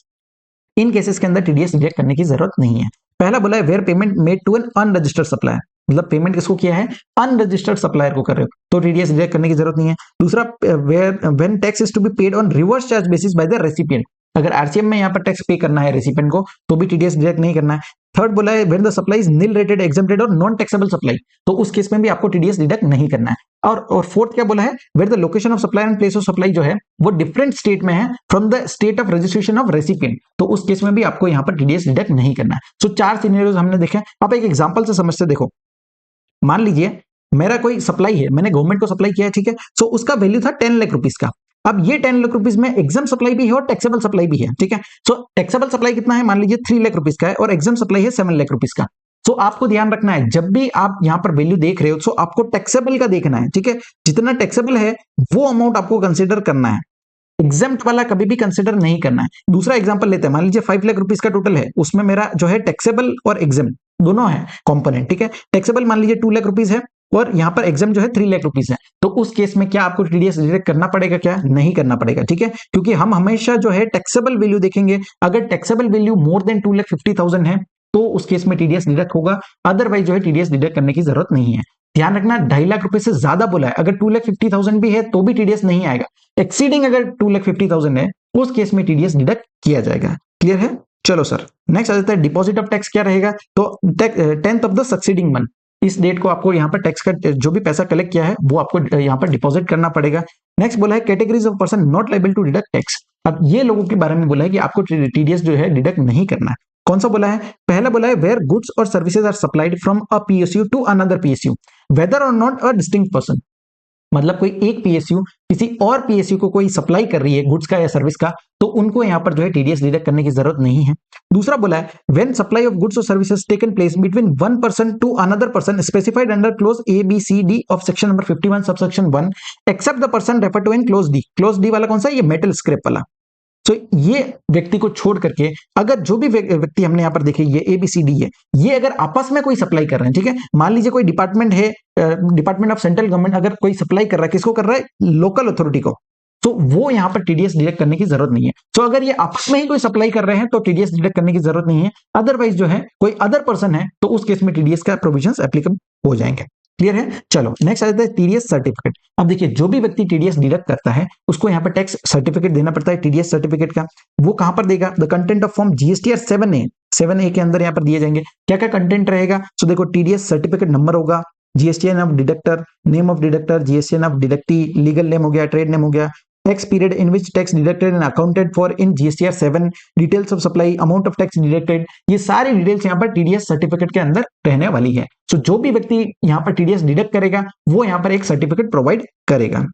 इन केसेस के अंदर टीडीएस डिडक्ट करने की जरूरत नहीं है। पहला बोला है where payment made to an unregistered supplier, मतलब पेमेंट किसको किया है, अनरजिस्टर्ड सप्लायर को कर रहे हो, तो टीडीएस डिडक्ट करने की जरूरत नहीं है। दूसरा where when tax is to be paid on reverse charge basis by the recipient, अगर आरसीएम में यहाँ पर टैक्स पे करना है रेसिपिएंट को तो भी टीडीएस डिडक्ट नहीं करना है। थर्ड बोला है when the supply is nil rated, exempted और नॉन टैक्सेबल सप्लाई, तो उस केस में भी आपको टीडीएस डिडक्ट नहीं करना है। और फोर्थ क्या बोला है, where the location of supply and place of supply जो है वो डिफरेंट स्टेट में है from the state of registration of recipient, तो उस केस में भी आपको यहाँ पर टीडीएस डिडक्ट नहीं करना है। सो 4 सिनेरियोज हमने देखे। आप एक एग्जांपल से समझते देखो, मान लीजिए मेरा कोई सप्लाई है, मैंने गवर्नमेंट को सप्लाई किया है, ठीक है। सो उसका वैल्यू था 10 लाख रुपीस का। अब ये 10 लाख रुपीस में एग्जाम सप्लाई भी है और टैक्सेबल सप्लाई भी है, ठीक है। सो टैक्सेबल सप्लाई कितना है, मान लीजिए 3 लाख रुपीस का है और एग्जाम सप्लाई है 7 लाख रुपीस का। सो आपको ध्यान रखना है जब भी आप यहां पर वैल्यू देख रहे हो तो आपको टैक्सेबल का देखना है, ठीक है। जितना टैक्सेबल है वो अमाउंट आपको कंसिडर करना है, एग्जाम्प्ट वाला कभी भी कंसिडर नहीं करना है। दूसरा एग्जांपल लेते हैं, मान लीजिए 5 लाख रुपीस का टोटल है, उसमें मेरा जो है टैक्सेबल और एग्जाम्प्ट दोनों है कंपोनेंट, ठीक है। टैक्सेबल मान लीजिए 2 लाख रुपीस है और यहाँ पर एग्जाम जो है 3 लाख रुपीस है, तो उस केस में क्या आपको टीडीएस डिडक्ट करना पड़ेगा, क्या नहीं करना पड़ेगा, ठीक है। क्योंकि हम हमेशा जो है टैक्सेबल वैल्यू देखेंगे, अगर टैक्सेबल वैल्यू मोर देन 2,50,000 है तो उस केस में टीडीएस डिडक्ट होगा, अदरवाइज जो है टीडीएस डिडक्ट करने की जरूरत नहीं है। ध्यान रखना 2.5 लाख रुपए से ज्यादा बोला है, अगर 2,50,000 भी है तो भी टीडीएस नहीं आएगा। एक्सीडिंग अगर 2,50,000 है उस केस में टीडीएस डिडक्ट किया जाएगा। क्लियर है? चलो सर नेक्स्ट आ जाता है डिपॉजिट ऑफ टैक्स क्या रहेगा, तो 10th of the succeeding month, इस डेट को आपको यहाँ पर टैक्स का जो भी पैसा कलेक्ट किया है वो आपको यहाँ पर डिपॉजिट करना पड़ेगा। नेक्स्ट बोला है categories of person not liable to deduct tax. अब ये लोगों के बारे में बोला है कि आपको टीडीएस जो है डिडक्ट नहीं करना है। कौन सा बोला है, पहला बोला है वेयर गुड्स और services are supplied from a PSU to another PSU whether और नॉट अ डिस्टिंक्ट पर्सन, मतलब कोई एक पीएसयू किसी और पीएसयू को कोई सप्लाई कर रही है गुड्स का या सर्विस का, तो उनको यहां पर जो है टीडीएस डिडक्ट करने की जरूरत नहीं है। दूसरा बोला है व्हेन सप्लाई ऑफ गुड्स और services taken place between one person to another person specified under clause A B C D of section number 51 subsection 1 except the person refer to in clause D. Clause D वाला कौन सा है, ये metal scrap वाला। तो ये व्यक्ति को छोड़ करके अगर जो भी व्यक्ति हमने यहां पर देखे ये एबीसीडी है, ये अगर आपस में कोई सप्लाई कर रहे हैं, ठीक है। मान लीजिए कोई डिपार्टमेंट है, डिपार्टमेंट ऑफ सेंट्रल गवर्नमेंट अगर कोई सप्लाई कर रहा है, किसको कर रहा है, लोकल अथॉरिटी को, तो वो यहां पर टीडीएस डिडक्ट करने की जरूरत नहीं है। तो अगर ये आपस में ही कोई सप्लाई कर रहे हैं तो टीडीएस डिडक्ट करने की जरूरत नहीं है। अदरवाइज जो है कोई अदर पर्सन है तो उस केस में टीडीएस का प्रोविजंस एप्लीकेबल हो जाएंगे। क्लियर है? चलो नेक्स्ट आ जाता है टीडीएस सर्टिफिकेट। अब देखिए जो भी व्यक्ति टीडीएस डिडक्ट करता है उसको यहाँ पर टैक्स सर्टिफिकेट देना पड़ता है टीडीएस सर्टिफिकेट का। वो कहां पर देगा, the content of form GSTR 7A के अंदर यहाँ पर दिए जाएंगे। क्या क्या कंटेंट रहेगा, तो देखो टीडीएस सर्टिफिकेट नंबर होगा, GSTN of deductor, name of deductor, GSTN of deductee, legal name हो गया, ट्रेड नेम हो गया, tax period in which tax deducted and accounted for in GSTR 7, details of supply, amount of tax deducted, ये सारी details यहाँ पर TDS certificate के अंदर रहने वाली है। सो जो भी व्यक्ति यहाँ पर टीडीएस डिडक्ट करेगा वो यहाँ पर एक सर्टिफिकेट प्रोवाइड करेगा।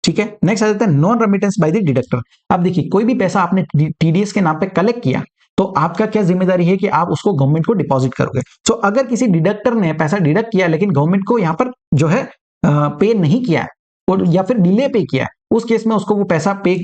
ठीक है, नेक्स्ट आ जाता है non remittance by the deductor. अब देखिए कोई भी पैसा आपने टीडीएस के नाम पे कलेक्ट किया तो आपका क्या जिम्मेदारी है कि आप उसको गवर्नमेंट को डिपॉजिट करोगे। सो अगर किसी डिडक्टर ने पैसा डिडक्ट किया लेकिन गवर्नमेंट को यहाँ पर जो है पे नहीं किया और या फिर डिले पे किया, उस केस में उसको वो पैसा पे,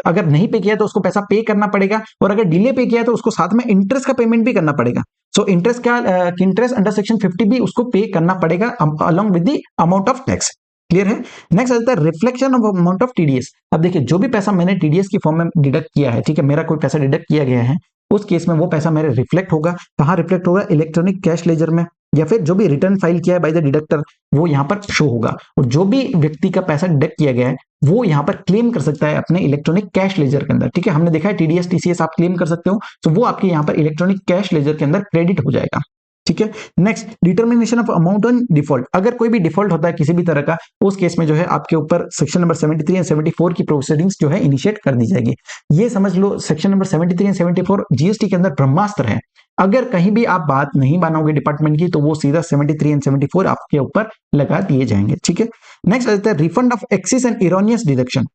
अगर नहीं पे किया तो उसको पैसा पे करना पड़ेगा, और अगर डिले पे किया तो उसको साथ में इंटरेस्ट का पेमेंट भी करना पड़ेगा। सो इंटरेस्ट का इंटरेस्ट अंडर सेक्शन 50 भी उसको पे करना पड़ेगा along with the amount of tax. Clear है? नेक्स्ट आ जाता है reflection of amount of TDS. अब देखिए जो भी पैसा मैंने टीडीएस की फॉर्म में डिडक्ट किया है, ठीक है, मेरा कोई पैसा डिडक्ट किया गया है, उस केस में वो पैसा मेरे रिफ्लेक्ट होगा। कहाँ रिफ्लेक्ट होगा, इलेक्ट्रॉनिक कैश लेजर में, या फिर जो भी रिटर्न फाइल किया है बाय द डिडक्टर वो यहाँ पर शो होगा। और जो भी व्यक्ति का पैसा डिडक्ट किया गया है वो यहाँ पर क्लेम कर सकता है अपने इलेक्ट्रॉनिक कैश लेजर के अंदर। ठीक है, हमने देखा है टीडीएस टीसीएस आप क्लेम कर सकते हो, तो वो आपके यहाँ पर इलेक्ट्रॉनिक कैश लेजर के अंदर क्रेडिट हो जाएगा। ठीक है, next determination of amount on default. अगर कोई भी डिफॉल्ट होता है किसी भी तरह का, उस केस में जो है आपके ऊपर सेक्शन नंबर 73 एंड 74 की प्रोसीडिंग्स जो है इनिशिएट कर दी जाएगी। ये समझ लो सेक्शन नंबर 73 एंड 74 जीएसटी के अंदर ब्रह्मास्त्र है। अगर कहीं भी आप बात नहीं मानोगे डिपार्टमेंट की तो वो सीधा 73 एंड 74 आपके ऊपर लगा दिए जाएंगे। ठीक है, नेक्स्ट आ जाता है refund of excess and erroneous deduction.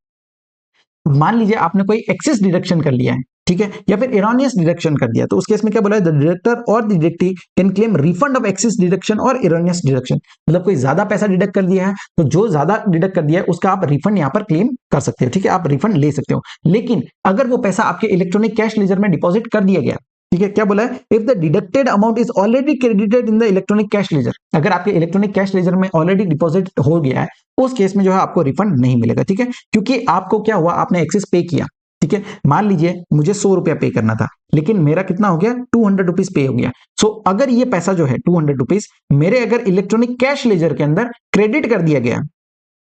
मान लीजिए आपने कोई एक्सेस डिडक्शन कर लिया है, ठीक है, या फिर इरोनियस डिडक्शन कर दिया, तो उस केस में क्या बोला है, द डिडक्टर और the deductee can claim refund of excess deduction और इरोनियस डिडक्शन। मतलब कोई ज्यादा पैसा डिडक्ट कर दिया है तो जो ज्यादा डिडक्ट कर दिया है उसका आप रिफंड यहाँ पर क्लेम कर सकते हो। ठीक है, आप रिफंड ले सकते हो। लेकिन अगर वो पैसा आपके इलेक्ट्रॉनिक कैश लेजर में डिपॉजिट कर दिया गया, ठीक है, क्या बोला है, if the deducted amount is already credited in the electronic cash laser, अगर आपके इलेक्ट्रॉनिक कैश लेजर में ऑलरेडी डिपॉजिट हो गया है उस केस में जो है आपको रिफंड नहीं मिलेगा। ठीक है, क्योंकि आपको क्या हुआ, आपने एक्सेस पे किया। ठीक है, मान लीजिए मुझे 100 रुपया पे करना था लेकिन मेरा कितना हो गया, 200 रुपीज पे हो गया। सो अगर ये पैसा जो है 200 रुपीज मेरे अगर इलेक्ट्रॉनिक कैश लेजर के अंदर क्रेडिट कर दिया गया,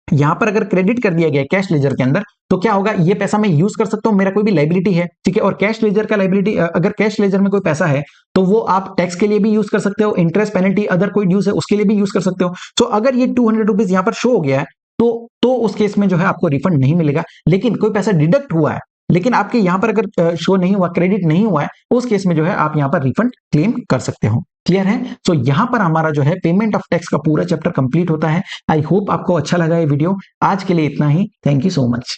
यहां पर अगर क्रेडिट कर दिया गया कैश लेजर के अंदर, तो क्या होगा, ये पैसा मैं यूज कर सकता हूं, मेरा कोई भी लाइबिलिटी है, ठीक है। और कैश लेजर का लाइबिलिटी, अगर कैश लेजर में कोई पैसा है तो वो आप टैक्स के लिए भी यूज कर सकते हो, इंटरेस्ट पेनल्टी अदर कोई ड्यूज है उसके लिए भी यूज कर सकते हो। तो अगर ये 200 रुपीज यहां पर शो हो गया है तो उस केस में जो है आपको रिफंड नहीं मिलेगा। लेकिन कोई पैसा डिडक्ट हुआ है लेकिन आपके यहां पर अगर शो नहीं हुआ, क्रेडिट नहीं हुआ है, उस केस में जो है आप यहां पर रिफंड क्लेम कर सकते हो। क्लियर है? तो यहां पर हमारा जो है पेमेंट ऑफ टैक्स का पूरा चैप्टर कंप्लीट होता है। आई होप आपको अच्छा लगा ये वीडियो। आज के लिए इतना ही। Thank you so much.